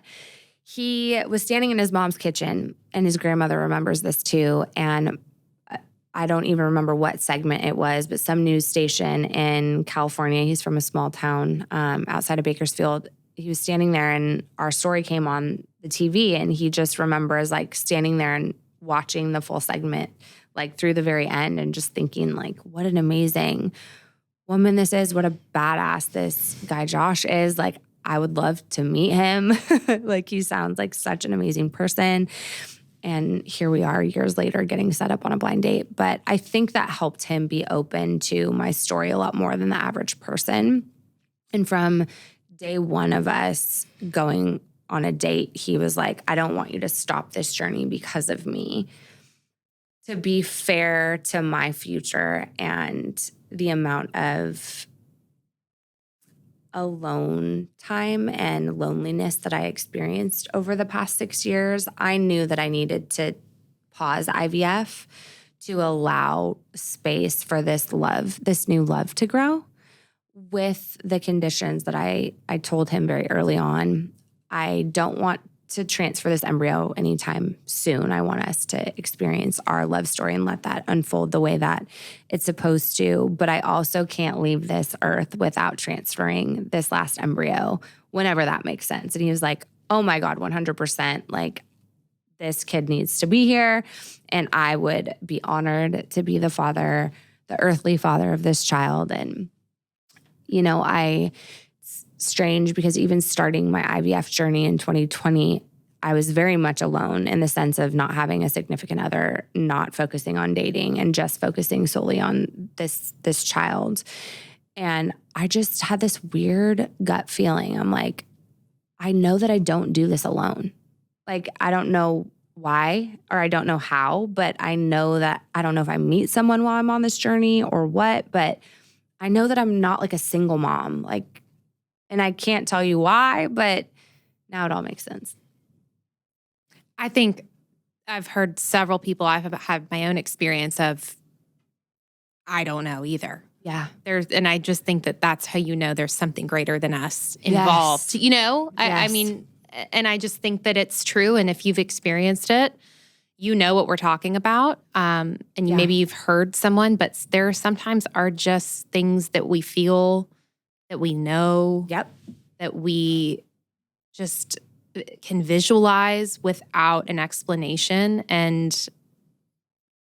he was standing in his mom's kitchen, and his grandmother remembers this too. And I don't even remember what segment it was, but some news station in California. He's from a small town outside of Bakersfield. He was standing there, and our story came on the TV, and he just remembers standing there and watching the full segment, through the very end, and just thinking what an amazing woman this is, what a badass this guy Josh is. Like, I would love to meet him. Like, he sounds like such an amazing person. And here we are years later getting set up on a blind date. But I think that helped him be open to my story a lot more than the average person. And from day one of us going on a date, he was like, I don't want you to stop this journey because of me. To be fair to my future and the amount of alone time and loneliness that I experienced over the past 6 years, I knew that I needed to pause IVF to allow space for this new love to grow, with the conditions that I told him very early on. I don't want to transfer this embryo anytime soon. I want us to experience our love story and let that unfold the way that it's supposed to. But I also can't leave this earth without transferring this last embryo whenever that makes sense. And he was like, oh my God, 100%. Like, this kid needs to be here. And I would be honored to be the father, the earthly father of this child. And, you know, it's strange because even starting my IVF journey in 2020, I was very much alone in the sense of not having a significant other, not focusing on dating, and just focusing solely on this child. And I just had this weird gut feeling. I'm like, I know that I don't do this alone. Like, I don't know why, or I don't know how, but I know that I don't know if I meet someone while I'm on this journey or what, but I know that I'm not like a single mom. Like, and I can't tell you why, but now it all makes sense. I think I've heard several people, I've had my own experience of, I don't know either. Yeah. And I just think that that's how you know there's something greater than us involved. Yes. You know, I mean, and I just think that it's true. And if you've experienced it, you know what we're talking about. And maybe you've heard someone, but there sometimes are just things that we feel, that we know, that we just can visualize without an explanation. And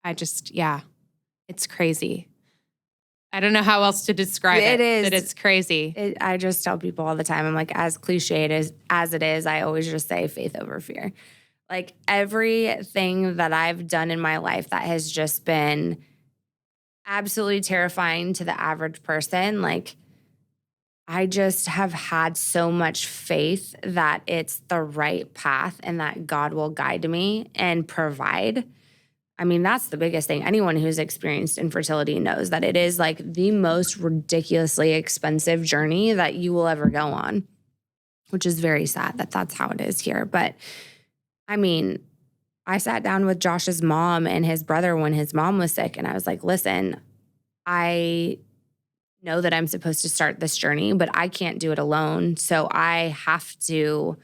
I just, it's crazy. I don't know how else to describe it. It is. That it's crazy. I just tell people all the time, I'm like, as cliched as it is, I always just say faith over fear. Like, everything that I've done in my life that has just been absolutely terrifying to the average person, like, I just have had so much faith that it's the right path and that God will guide me and provide. I mean, that's the biggest thing. Anyone who's experienced infertility knows that it is like the most ridiculously expensive journey that you will ever go on, which is very sad that that's how it is here. But I mean, I sat down with Josh's mom and his brother when his mom was sick, and I was like, listen, I know that I'm supposed to start this journey, but I can't do it alone. So I have to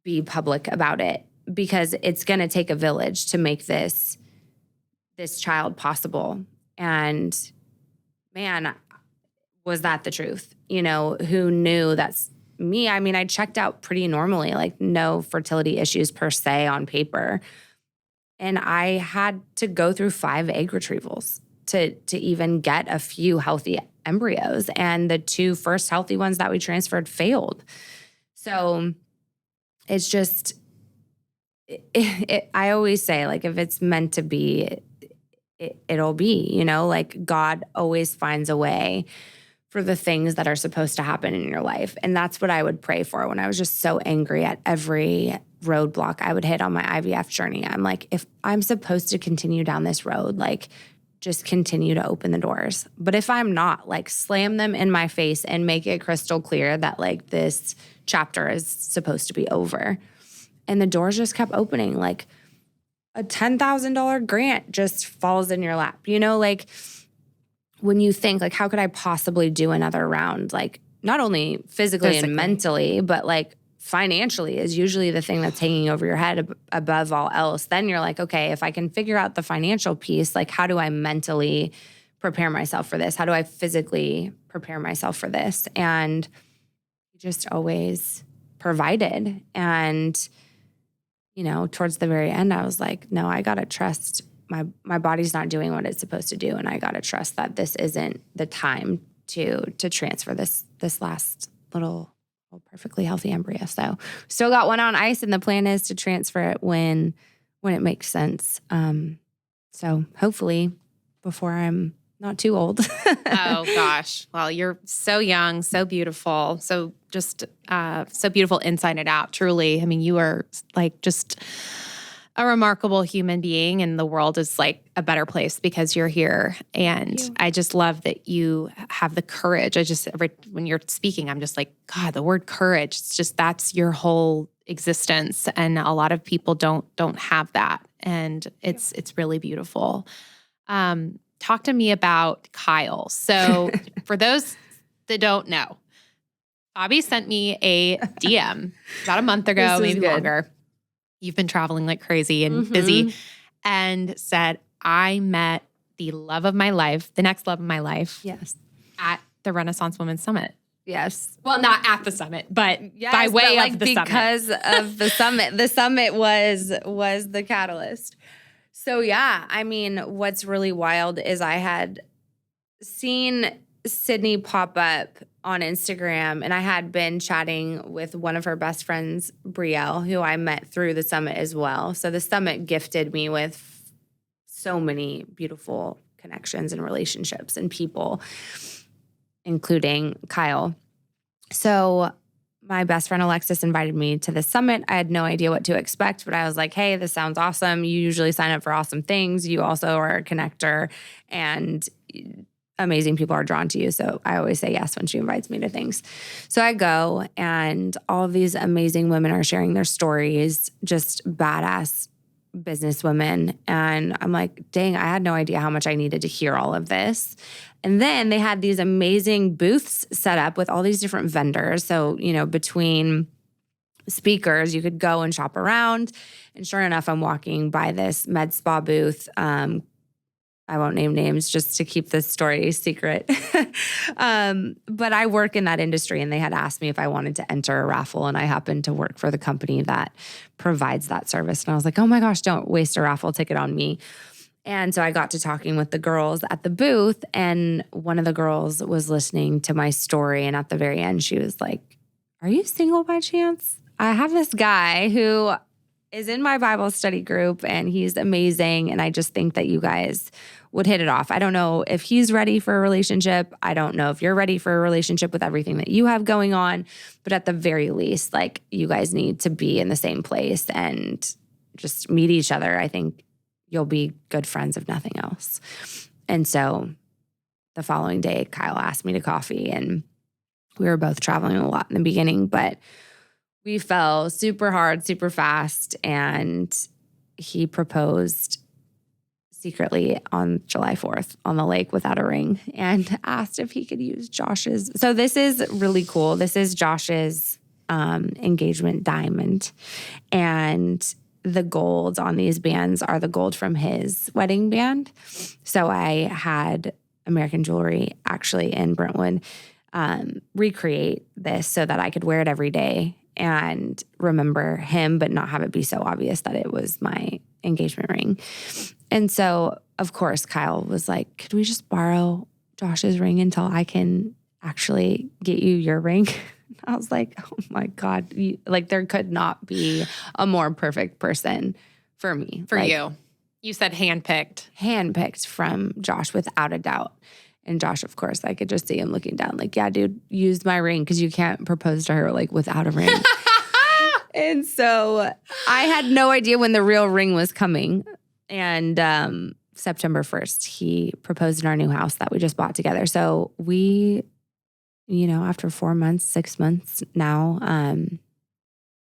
be public about it, because it's going to take a village to make this child possible. And man, was that the truth? You know, who knew that's me? I mean, I checked out pretty normally, like no fertility issues per se on paper. And I had to go through 5 egg retrievals to even get a few healthy embryos. And the 2 first healthy ones that we transferred failed. So it's just, I always say, like, if it's meant to be, it'll be, you know, like God always finds a way for the things that are supposed to happen in your life. And that's what I would pray for when I was just so angry at every roadblock I would hit on my IVF journey. I'm like, if I'm supposed to continue down this road, like, just continue to open the doors. But if I'm not, like, slam them in my face and make it crystal clear that, like, this chapter is supposed to be over. And the doors just kept opening. Like, a $10,000 grant just falls in your lap. You know, like, when you think, like, how could I possibly do another round? Like, not only physically and mentally, but, like, financially is usually the thing that's hanging over your head above all else. Then you're like, okay, if I can figure out the financial piece, like, how do I mentally prepare myself for this? How do I physically prepare myself for this? And just always provided. And, you know, towards the very end, I was like, no, I got to trust my body's not doing what it's supposed to do, and I got to trust that this isn't the time to transfer this last little perfectly healthy embryo. So still got one on ice, and the plan is to transfer it when it makes sense. So hopefully before I'm not too old. Oh gosh. Well, you're so young, so beautiful, so just so beautiful inside and out. Truly. I mean, you are like just a remarkable human being, and the world is like a better place because you're here. And I just love that you have the courage. When you're speaking, I'm just like, God, the word courage, it's just, that's your whole existence. And a lot of people don't have that. And it's really beautiful. Talk to me about Kyle. So for those that don't know, Fabi sent me a DM about a month ago, maybe longer. You've been traveling like crazy and busy, and said, I met the love of my life, the next love of my life. Yes. At the Renaissance Women's Summit. Yes. Well, not at the summit, but by way of the summit. Because of the summit. The summit was the catalyst. So yeah, I mean, what's really wild is I had seen Sydney pop up on Instagram, and I had been chatting with one of her best friends, Brielle, who I met through the summit as well. So the summit gifted me with so many beautiful connections and relationships and people, including Kyle. So my best friend Alexis invited me to the summit. I had no idea what to expect, but I was like, hey, this sounds awesome. You usually sign up for awesome things. You also are a connector, and amazing people are drawn to you. So I always say yes when she invites me to things. So I go, and all of these amazing women are sharing their stories, just badass businesswomen. And I'm like, dang, I had no idea how much I needed to hear all of this. And then they had these amazing booths set up with all these different vendors. So, between speakers, you could go and shop around. And sure enough, I'm walking by this med spa booth. I won't name names just to keep this story secret. But I work in that industry, and they had asked me if I wanted to enter a raffle, and I happened to work for the company that provides that service. And I was like, oh my gosh, don't waste a raffle ticket on me. And so I got to talking with the girls at the booth, and one of the girls was listening to my story. And at the very end, she was like, are you single by chance? I have this guy who is in my Bible study group, and he's amazing. And I just think that you guys would hit it off. I don't know if he's ready for a relationship. I don't know if you're ready for a relationship with everything that you have going on. But at the very least, like, you guys need to be in the same place and just meet each other. I think you'll be good friends if nothing else. And so the following day, Kyle asked me to coffee, and we were both traveling a lot in the beginning, but we fell super hard, super fast, and he proposed secretly on July 4th on the lake without a ring, and asked if he could use Josh's. So this is really cool. This is Josh's engagement diamond, and the gold on these bands are the gold from his wedding band. So I had American Jewelry, actually in Brentwood, recreate this so that I could wear it every day and remember him, but not have it be so obvious that it was my engagement ring. And so, of course, Kyle was like, could we just borrow Josh's ring until I can actually get you your ring? I was like, oh my God, there could not be a more perfect person for me. For you. You said handpicked. Handpicked from Josh without a doubt. And Josh, of course, I could just see him looking down like, yeah, dude, use my ring, because you can't propose to her without a ring. And so I had no idea when the real ring was coming. And September 1st, he proposed in our new house that we just bought together. So we, after 4 months, 6 months now,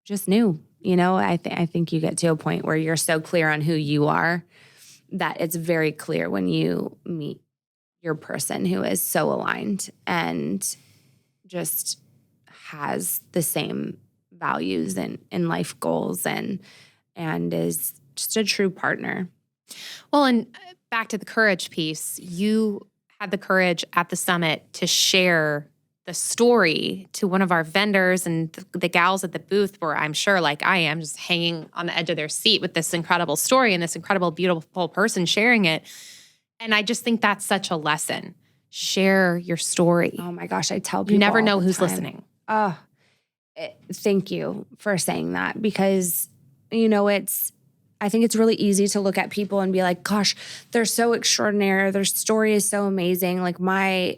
just knew. I think you get to a point where you're so clear on who you are that it's very clear when you meet your person who is so aligned and just has the same values and life goals and is just a true partner. Well, and back to the courage piece, you had the courage at the summit to share the story to one of our vendors and the gals at the booth were, I'm sure, like I am, just hanging on the edge of their seat with this incredible story and this incredible, beautiful person sharing it. And I just think that's such a lesson. Share your story. Oh my gosh, I tell people You never all know the who's time. listening. Oh, thank you for saying that, because, you know, I think it's really easy to look at people and be like, gosh, they're so extraordinary. Their story is so amazing. Like my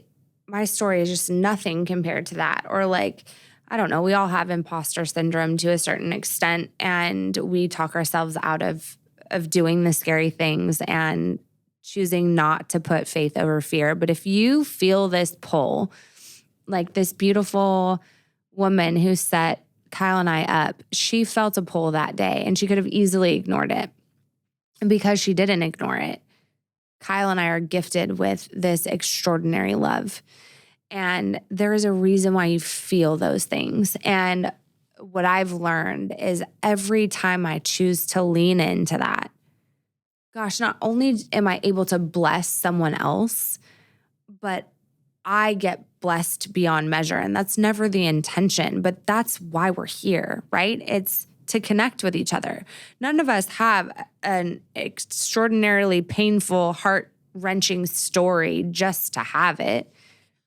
story is just nothing compared to that. Or like, I don't know, we all have imposter syndrome to a certain extent, and we talk ourselves out of doing the scary things and choosing not to put faith over fear. But if you feel this pull, like this beautiful woman who set Kyle and I up, she felt a pull that day and she could have easily ignored it. And because she didn't ignore it, Kyle and I are gifted with this extraordinary love. And there is a reason why you feel those things. And what I've learned is every time I choose to lean into that, gosh, not only am I able to bless someone else, but I get blessed beyond measure. And that's never the intention, but that's why we're here, right? It's to connect with each other. None of us have an extraordinarily painful, heart-wrenching story just to have it,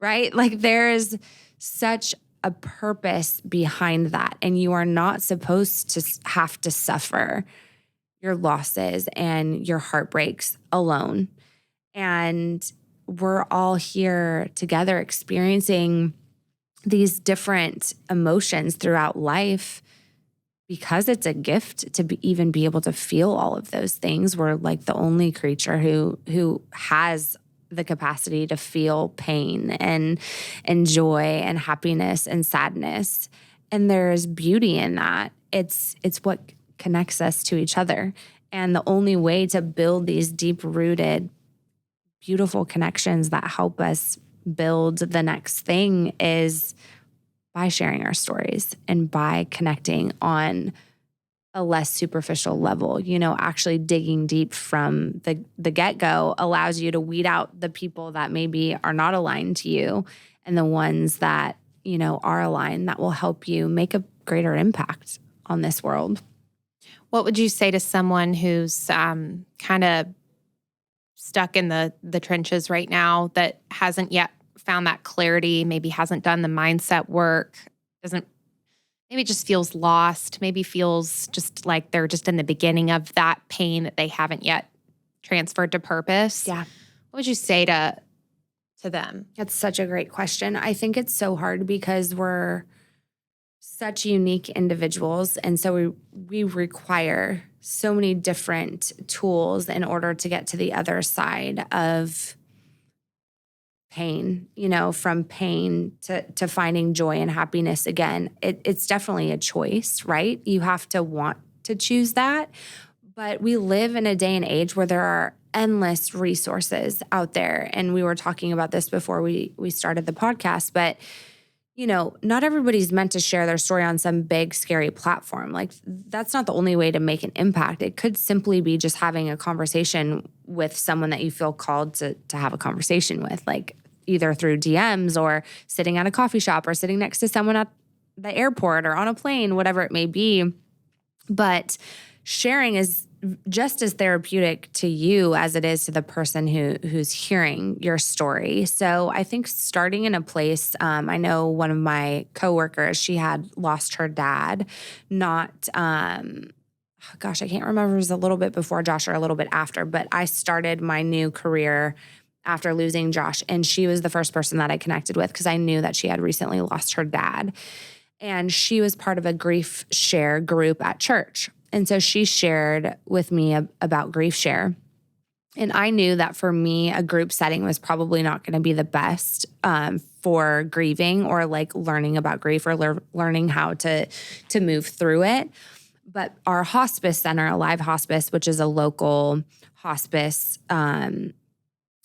right? Like there's such a purpose behind that. And you are not supposed to have to suffer your losses and your heartbreaks alone. And we're all here together experiencing these different emotions throughout life because it's a gift to even be able to feel all of those things. We're like the only creature who has the capacity to feel pain and joy and happiness and sadness. And there's beauty in that. It's what connects us to each other. And the only way to build these deep-rooted, beautiful connections that help us build the next thing is by sharing our stories and by connecting on a less superficial level. You know, actually digging deep from the get-go allows you to weed out the people that maybe are not aligned to you and the ones that, you know, are aligned, that will help you make a greater impact on this world. What would you say to someone who's kind of stuck in the trenches right now, that hasn't yet found that clarity, maybe hasn't done the mindset work, maybe just feels lost, maybe feels just like they're just in the beginning of that pain that they haven't yet transferred to purpose? Yeah. What would you say to them? That's such a great question. I think it's so hard because we're such unique individuals. And so we require so many different tools in order to get to the other side of pain, you know, from pain to finding joy and happiness again. It's definitely a choice, right? You have to want to choose that. But we live in a day and age where there are endless resources out there. And we were talking about this before we started the podcast, but you know, not everybody's meant to share their story on some big, scary platform. Like, that's not the only way to make an impact. It could simply be just having a conversation with someone that you feel called to have a conversation with, like either through DMs or sitting at a coffee shop or sitting next to someone at the airport or on a plane, whatever it may be. But sharing is just as therapeutic to you as it is to the person who's hearing your story. So I think starting in a place, I know one of my coworkers, she had lost her dad, not, gosh, I can't remember, it was a little bit before Josh or a little bit after, but I started my new career after losing Josh, and she was the first person that I connected with because I knew that she had recently lost her dad. And she was part of a grief share group at church. And so she shared with me about grief share. And I knew that for me, a group setting was probably not going to be the best for grieving or like learning about grief or learning how to move through it. But our hospice center, Alive Hospice, which is a local hospice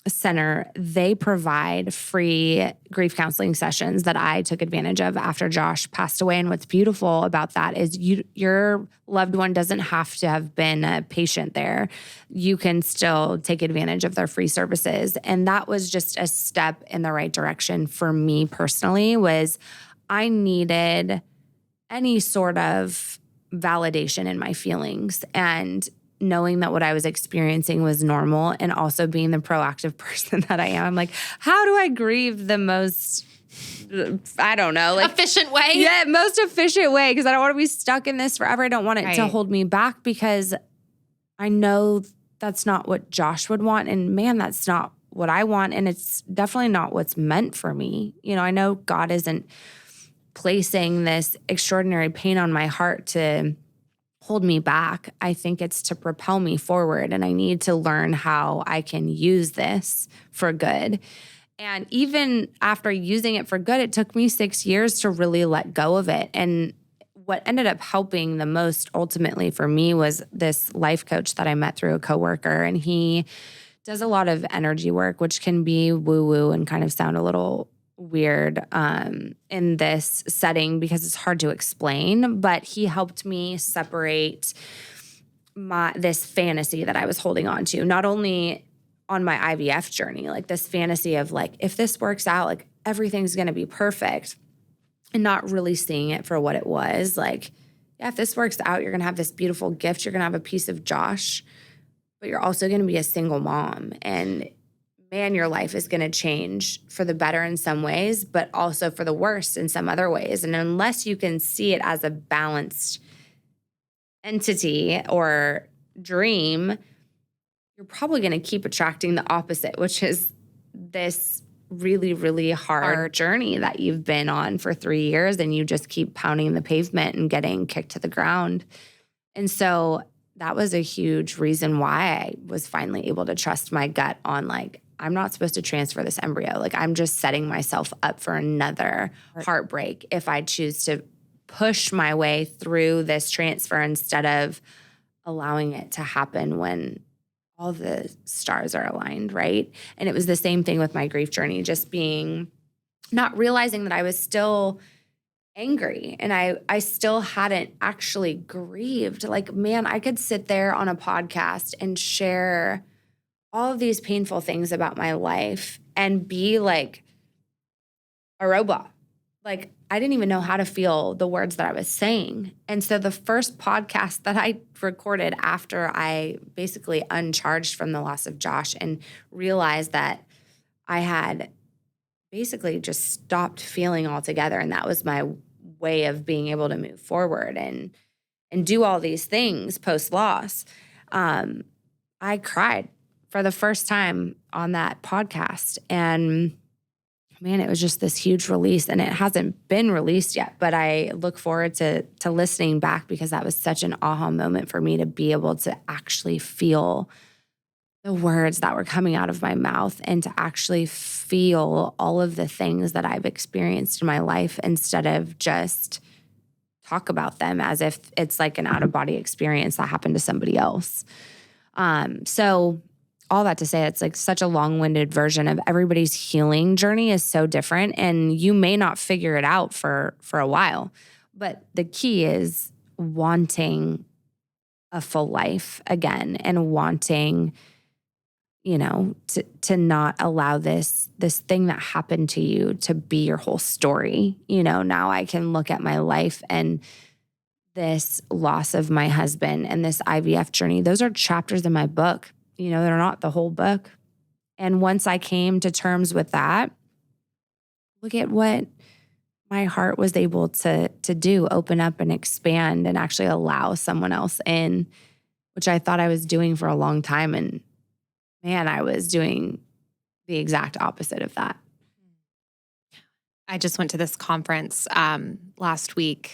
center, they provide free grief counseling sessions that I took advantage of after Josh passed away. And what's beautiful about that is your loved one doesn't have to have been a patient there. You can still take advantage of their free services. And that was just a step in the right direction for me personally. Was I needed any sort of validation in my feelings, and knowing that what I was experiencing was normal, and also being the proactive person that I am. I'm like, how do I grieve the most, I don't know, like efficient way? Yeah, most efficient way, because I don't want to be stuck in this forever. I don't want it to hold me back, because I know that's not what Josh would want. And man, that's not what I want. And it's definitely not what's meant for me. You know, I know God isn't placing this extraordinary pain on my heart to hold me back. I think it's to propel me forward, and I need to learn how I can use this for good. And even after using it for good, it took me 6 years to really let go of it. And what ended up helping the most ultimately for me was this life coach that I met through a coworker, and he does a lot of energy work, which can be woo-woo and kind of sound a little weird in this setting because it's hard to explain, but he helped me separate this fantasy that I was holding on to, not only on my IVF journey, like this fantasy of like, if this works out, like everything's going to be perfect, and not really seeing it for what it was. Like, yeah, if this works out, you're going to have this beautiful gift. You're going to have a piece of Josh, but you're also going to be a single mom, and man, your life is going to change for the better in some ways, but also for the worse in some other ways. And unless you can see it as a balanced entity or dream, you're probably going to keep attracting the opposite, which is this really, really hard journey that you've been on for 3 years, and you just keep pounding the pavement and getting kicked to the ground. And so that was a huge reason why I was finally able to trust my gut on like, I'm not supposed to transfer this embryo. Like, I'm just setting myself up for another heartbreak if I choose to push my way through this transfer instead of allowing it to happen when all the stars are aligned, right? And it was the same thing with my grief journey, just not realizing that I was still angry and I still hadn't actually grieved. Like, man, I could sit there on a podcast and share all of these painful things about my life and be like a robot. Like, I didn't even know how to feel the words that I was saying. And so the first podcast that I recorded after I basically uncharged from the loss of Josh and realized that I had basically just stopped feeling altogether, and that was my way of being able to move forward and do all these things post-loss, I cried for the first time on that podcast. And man, it was just this huge release, and it hasn't been released yet, but I look forward to listening back, because that was such an aha moment for me to be able to actually feel the words that were coming out of my mouth and to actually feel all of the things that I've experienced in my life instead of just talk about them as if it's like an out-of-body experience that happened to somebody else. So all that to say, it's like such a long-winded version of everybody's healing journey is so different, and you may not figure it out for a while. But the key is wanting a full life again, and wanting, you know, to not allow this thing that happened to you to be your whole story. You know, now I can look at my life and this loss of my husband and this IVF journey, those are chapters in my book. You know, they're not the whole book. And once I came to terms with that, look at what my heart was able to do, open up and expand and actually allow someone else in, which I thought I was doing for a long time. And man, I was doing the exact opposite of that. I just went to this conference last week,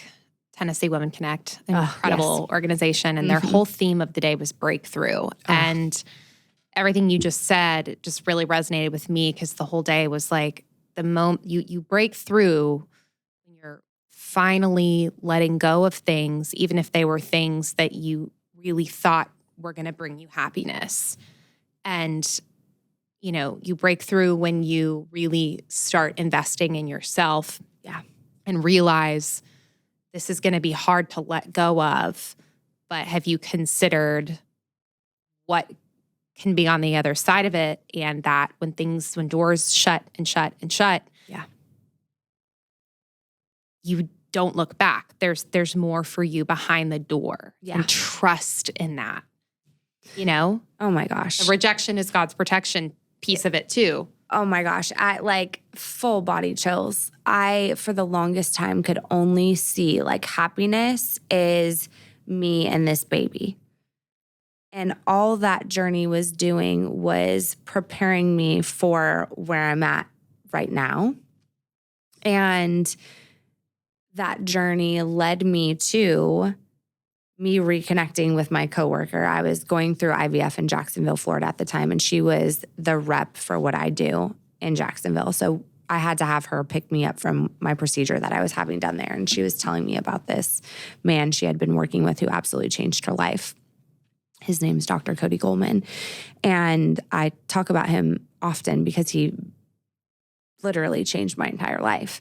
Tennessee Women Connect, an incredible organization. And their whole theme of the day was breakthrough. And everything you just said just really resonated with me, because the whole day was like the moment you break through when you're finally letting go of things, even if they were things that you really thought were going to bring you happiness. And you break through when you really start investing in yourself. Yeah. And realize this is going to be hard to let go of, but have you considered what can be on the other side of it? And that when doors shut and shut and shut, Yeah. you don't look back. There's more for you behind the door. Yeah. And trust in that. Oh my gosh. The rejection is God's protection piece of it too. Oh my gosh. I like full body chills. I, for the longest time, could only see like happiness is me and this baby. And all that journey was doing was preparing me for where I'm at right now. And that journey led me to me reconnecting with my coworker. I was going through IVF in Jacksonville, Florida at the time, and she was the rep for what I do in Jacksonville. So I had to have her pick me up from my procedure that I was having done there. And she was telling me about this man she had been working with who absolutely changed her life. His name's Dr. Cody Goldman. And I talk about him often because he literally changed my entire life.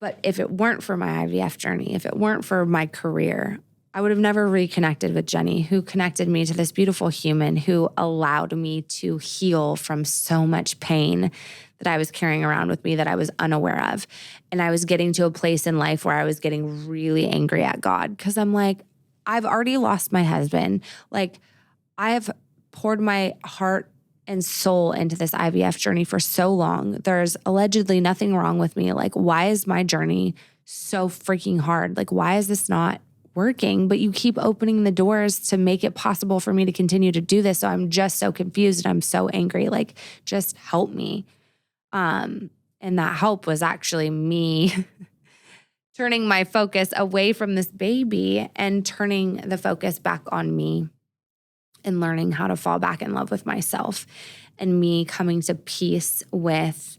But if it weren't for my IVF journey, if it weren't for my career, I would have never reconnected with Jenny, who connected me to this beautiful human who allowed me to heal from so much pain that I was carrying around with me that I was unaware of. And I was getting to a place in life where I was getting really angry at God because I'm like, I've already lost my husband. Like, I have poured my heart and soul into this IVF journey for so long. There's allegedly nothing wrong with me. Like, why is my journey so freaking hard? Like, why is this not working? But you keep opening the doors to make it possible for me to continue to do this. So I'm just so confused and I'm so angry. Like, just help me. And that help was actually me turning my focus away from this baby and turning the focus back on me and learning how to fall back in love with myself and me coming to peace with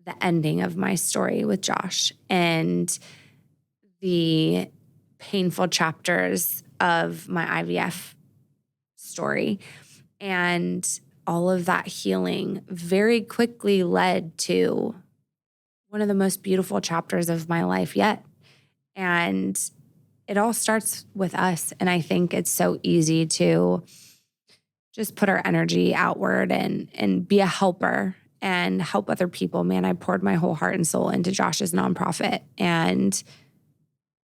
the ending of my story with Josh and the painful chapters of my IVF story. And all of that healing very quickly led to one of the most beautiful chapters of my life yet. And it all starts with us. And I think it's so easy to just put our energy outward and be a helper and help other people. Man, I poured my whole heart and soul into Josh's nonprofit. And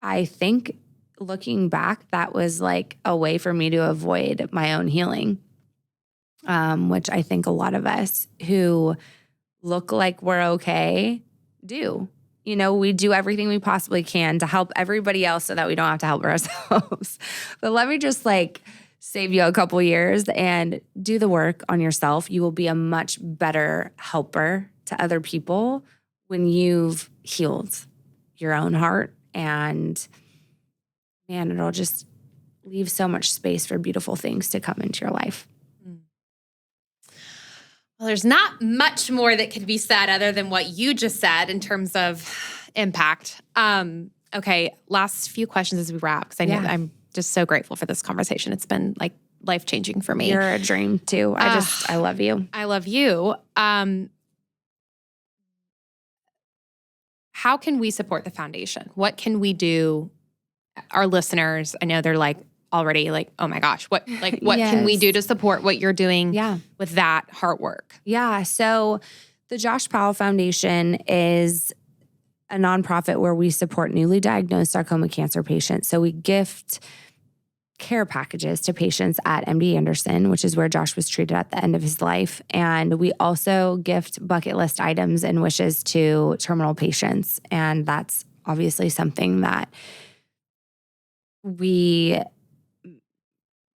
I think looking back, that was like a way for me to avoid my own healing, which I think a lot of us who look like we're okay do. We do everything we possibly can to help everybody else so that we don't have to help ourselves. But let me just save you a couple years and do the work on yourself. You will be a much better helper to other people when you've healed your own heart. And man, it'll just leave so much space for beautiful things to come into your life. Well, there's not much more that could be said other than what you just said in terms of impact. Okay, last few questions as we wrap, because I know I'm just so grateful for this conversation. It's been life-changing for me. You're a dream too. I love you. I love you. How can we support the foundation? What can we do? Our listeners, I know they're already oh my gosh, what can we do to support what you're doing with that heart work? Yeah. So the Josh Powell Foundation is a nonprofit where we support newly diagnosed sarcoma cancer patients. So we gift care packages to patients at MD Anderson, which is where Josh was treated at the end of his life. And we also gift bucket list items and wishes to terminal patients. And that's obviously something that we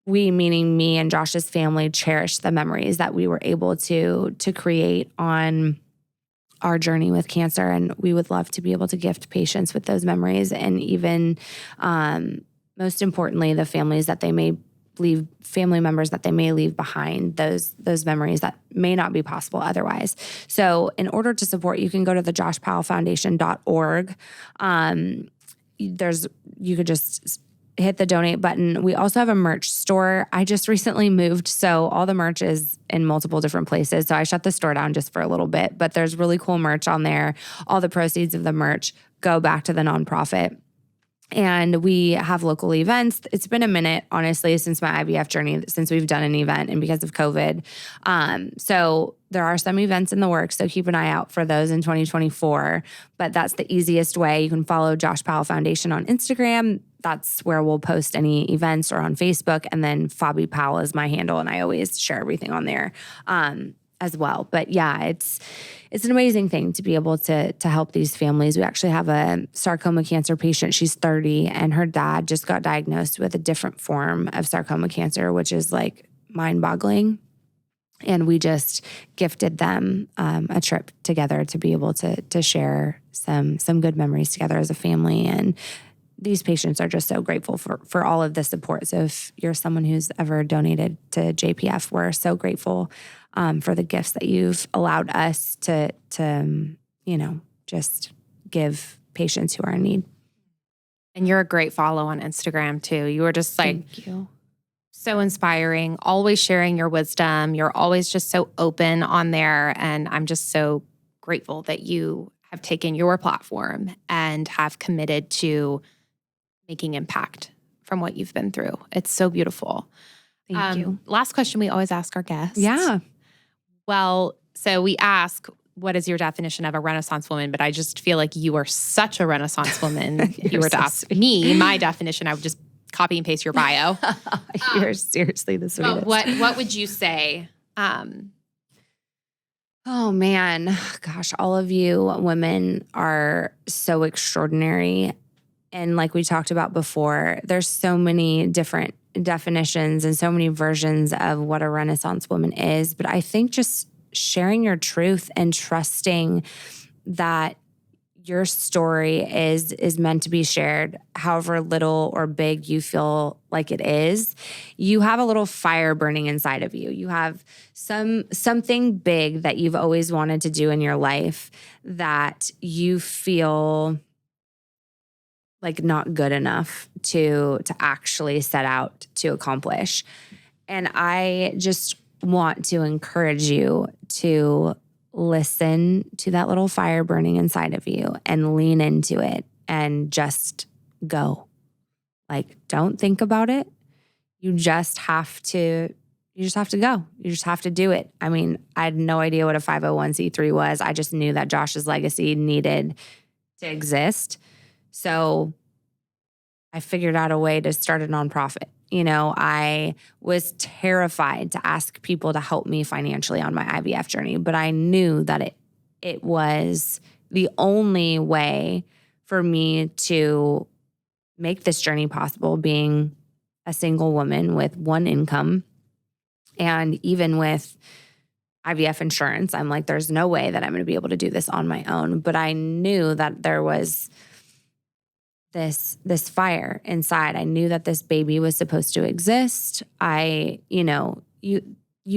meaning me and Josh's family, cherish the memories that we were able to create on our journey with cancer. And we would love to be able to gift patients with those memories. And even most importantly, the families that they may leave, family members that they may leave behind, those memories that may not be possible otherwise. So in order to support, you can go to the joshpowellfoundation.org. You could just hit the donate button. We also have a merch store. I just recently moved, so all the merch is in multiple different places. So I shut the store down just for a little bit, but there's really cool merch on there. All the proceeds of the merch go back to the nonprofit. And we have local events. It's been a minute, honestly, since my IVF journey, since we've done an event and because of COVID. So there are some events in the works, so keep an eye out for those in 2024. But that's the easiest way. You can follow Josh Powell Foundation on Instagram. That's where we'll post any events, or on Facebook. And then Fabi Powell is my handle, and I always share everything on there as well. But yeah, it's an amazing thing to be able to help these families. We actually have a sarcoma cancer patient. She's 30, and her dad just got diagnosed with a different form of sarcoma cancer, which is like mind-boggling. And we just gifted them a trip together to be able to share some good memories together as a family. And these patients are just so grateful for all of the support. So if you're someone who's ever donated to JPF, we're so grateful for the gifts that you've allowed us to just give patients who are in need. And you're a great follow on Instagram too. You were just like, Thank you. So inspiring, always sharing your wisdom. You're always just so open on there. And I'm just so grateful that you have taken your platform and have committed to making impact from what you've been through. It's so beautiful. Thank you. Last question we always ask our guests. Yeah. Well, so we ask, what is your definition of a Renaissance woman? But I just feel like you are such a Renaissance woman. If you were to ask me my definition, I would just copy and paste your bio. You're seriously the sweetest. What would you say? Oh man, gosh, all of you women are so extraordinary. And like we talked about before, there's so many different definitions and so many versions of what a Renaissance woman is. But I think just sharing your truth and trusting that your story is meant to be shared, however little or big you feel like it is. You have a little fire burning inside of you. You have something big that you've always wanted to do in your life that you feel like not good enough to actually set out to accomplish. And I just want to encourage you to listen to that little fire burning inside of you and lean into it and just go. Like, don't think about it. You just have to go. You just have to do it. I mean, I had no idea what a 501c3 was. I just knew that Josh's legacy needed to exist. So I figured out a way to start a nonprofit. You know, I was terrified to ask people to help me financially on my IVF journey, but I knew that it was the only way for me to make this journey possible, being a single woman with one income. And even with IVF insurance, I'm like, there's no way that I'm going to be able to do this on my own. But I knew that there was this fire inside. I knew that this baby was supposed to exist. You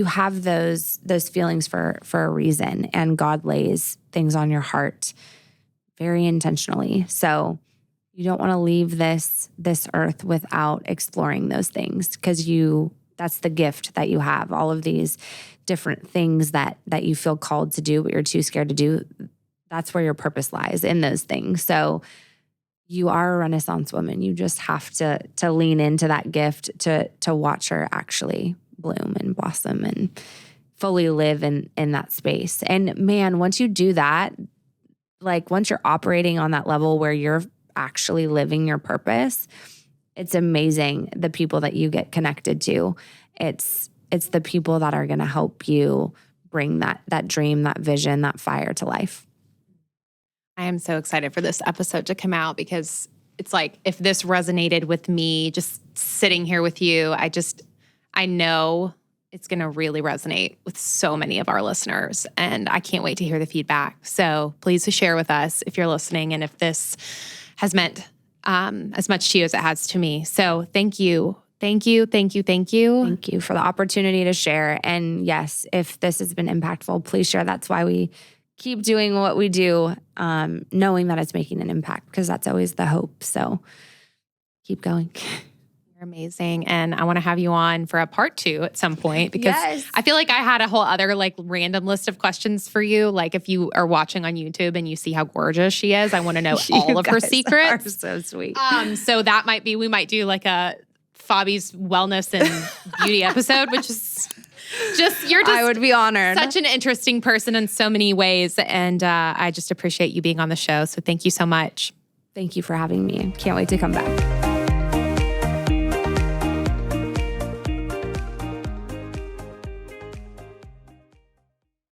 have those feelings for a reason, and God lays things on your heart very intentionally. So you don't want to leave this earth without exploring those things, because that's the gift that you have. All of these different things that you feel called to do, but you're too scared to do. That's where your purpose lies, in those things. So you are a Renaissance woman. You just have to lean into that gift to watch her actually bloom and blossom and fully live in that space. And man, once you do that, like once you're operating on that level where you're actually living your purpose, it's amazing the people that you get connected to. It's the people that are going to help you bring that dream, that vision, that fire to life. I am so excited for this episode to come out, because it's like, if this resonated with me just sitting here with you, I know it's going to really resonate with so many of our listeners, and I can't wait to hear the feedback. So please share with us if you're listening and if this has meant as much to you as it has to me. So thank you. Thank you. Thank you. Thank you. Thank you for the opportunity to share. And yes, if this has been impactful, please share. That's why we keep doing what we do, knowing that it's making an impact, because that's always the hope. So keep going. You're amazing. And I want to have you on for a part 2 at some point because Yes. I feel like I had a whole other like random list of questions for you. Like if you are watching on YouTube and you see how gorgeous she is, I want to know all of her secrets. Are so sweet. So that might be, we might do like a Fabi's wellness and beauty episode, which is you're just I would be honored. such an interesting person in so many ways. And I just appreciate you being on the show. So thank you so much. Thank you for having me. Can't wait to come back.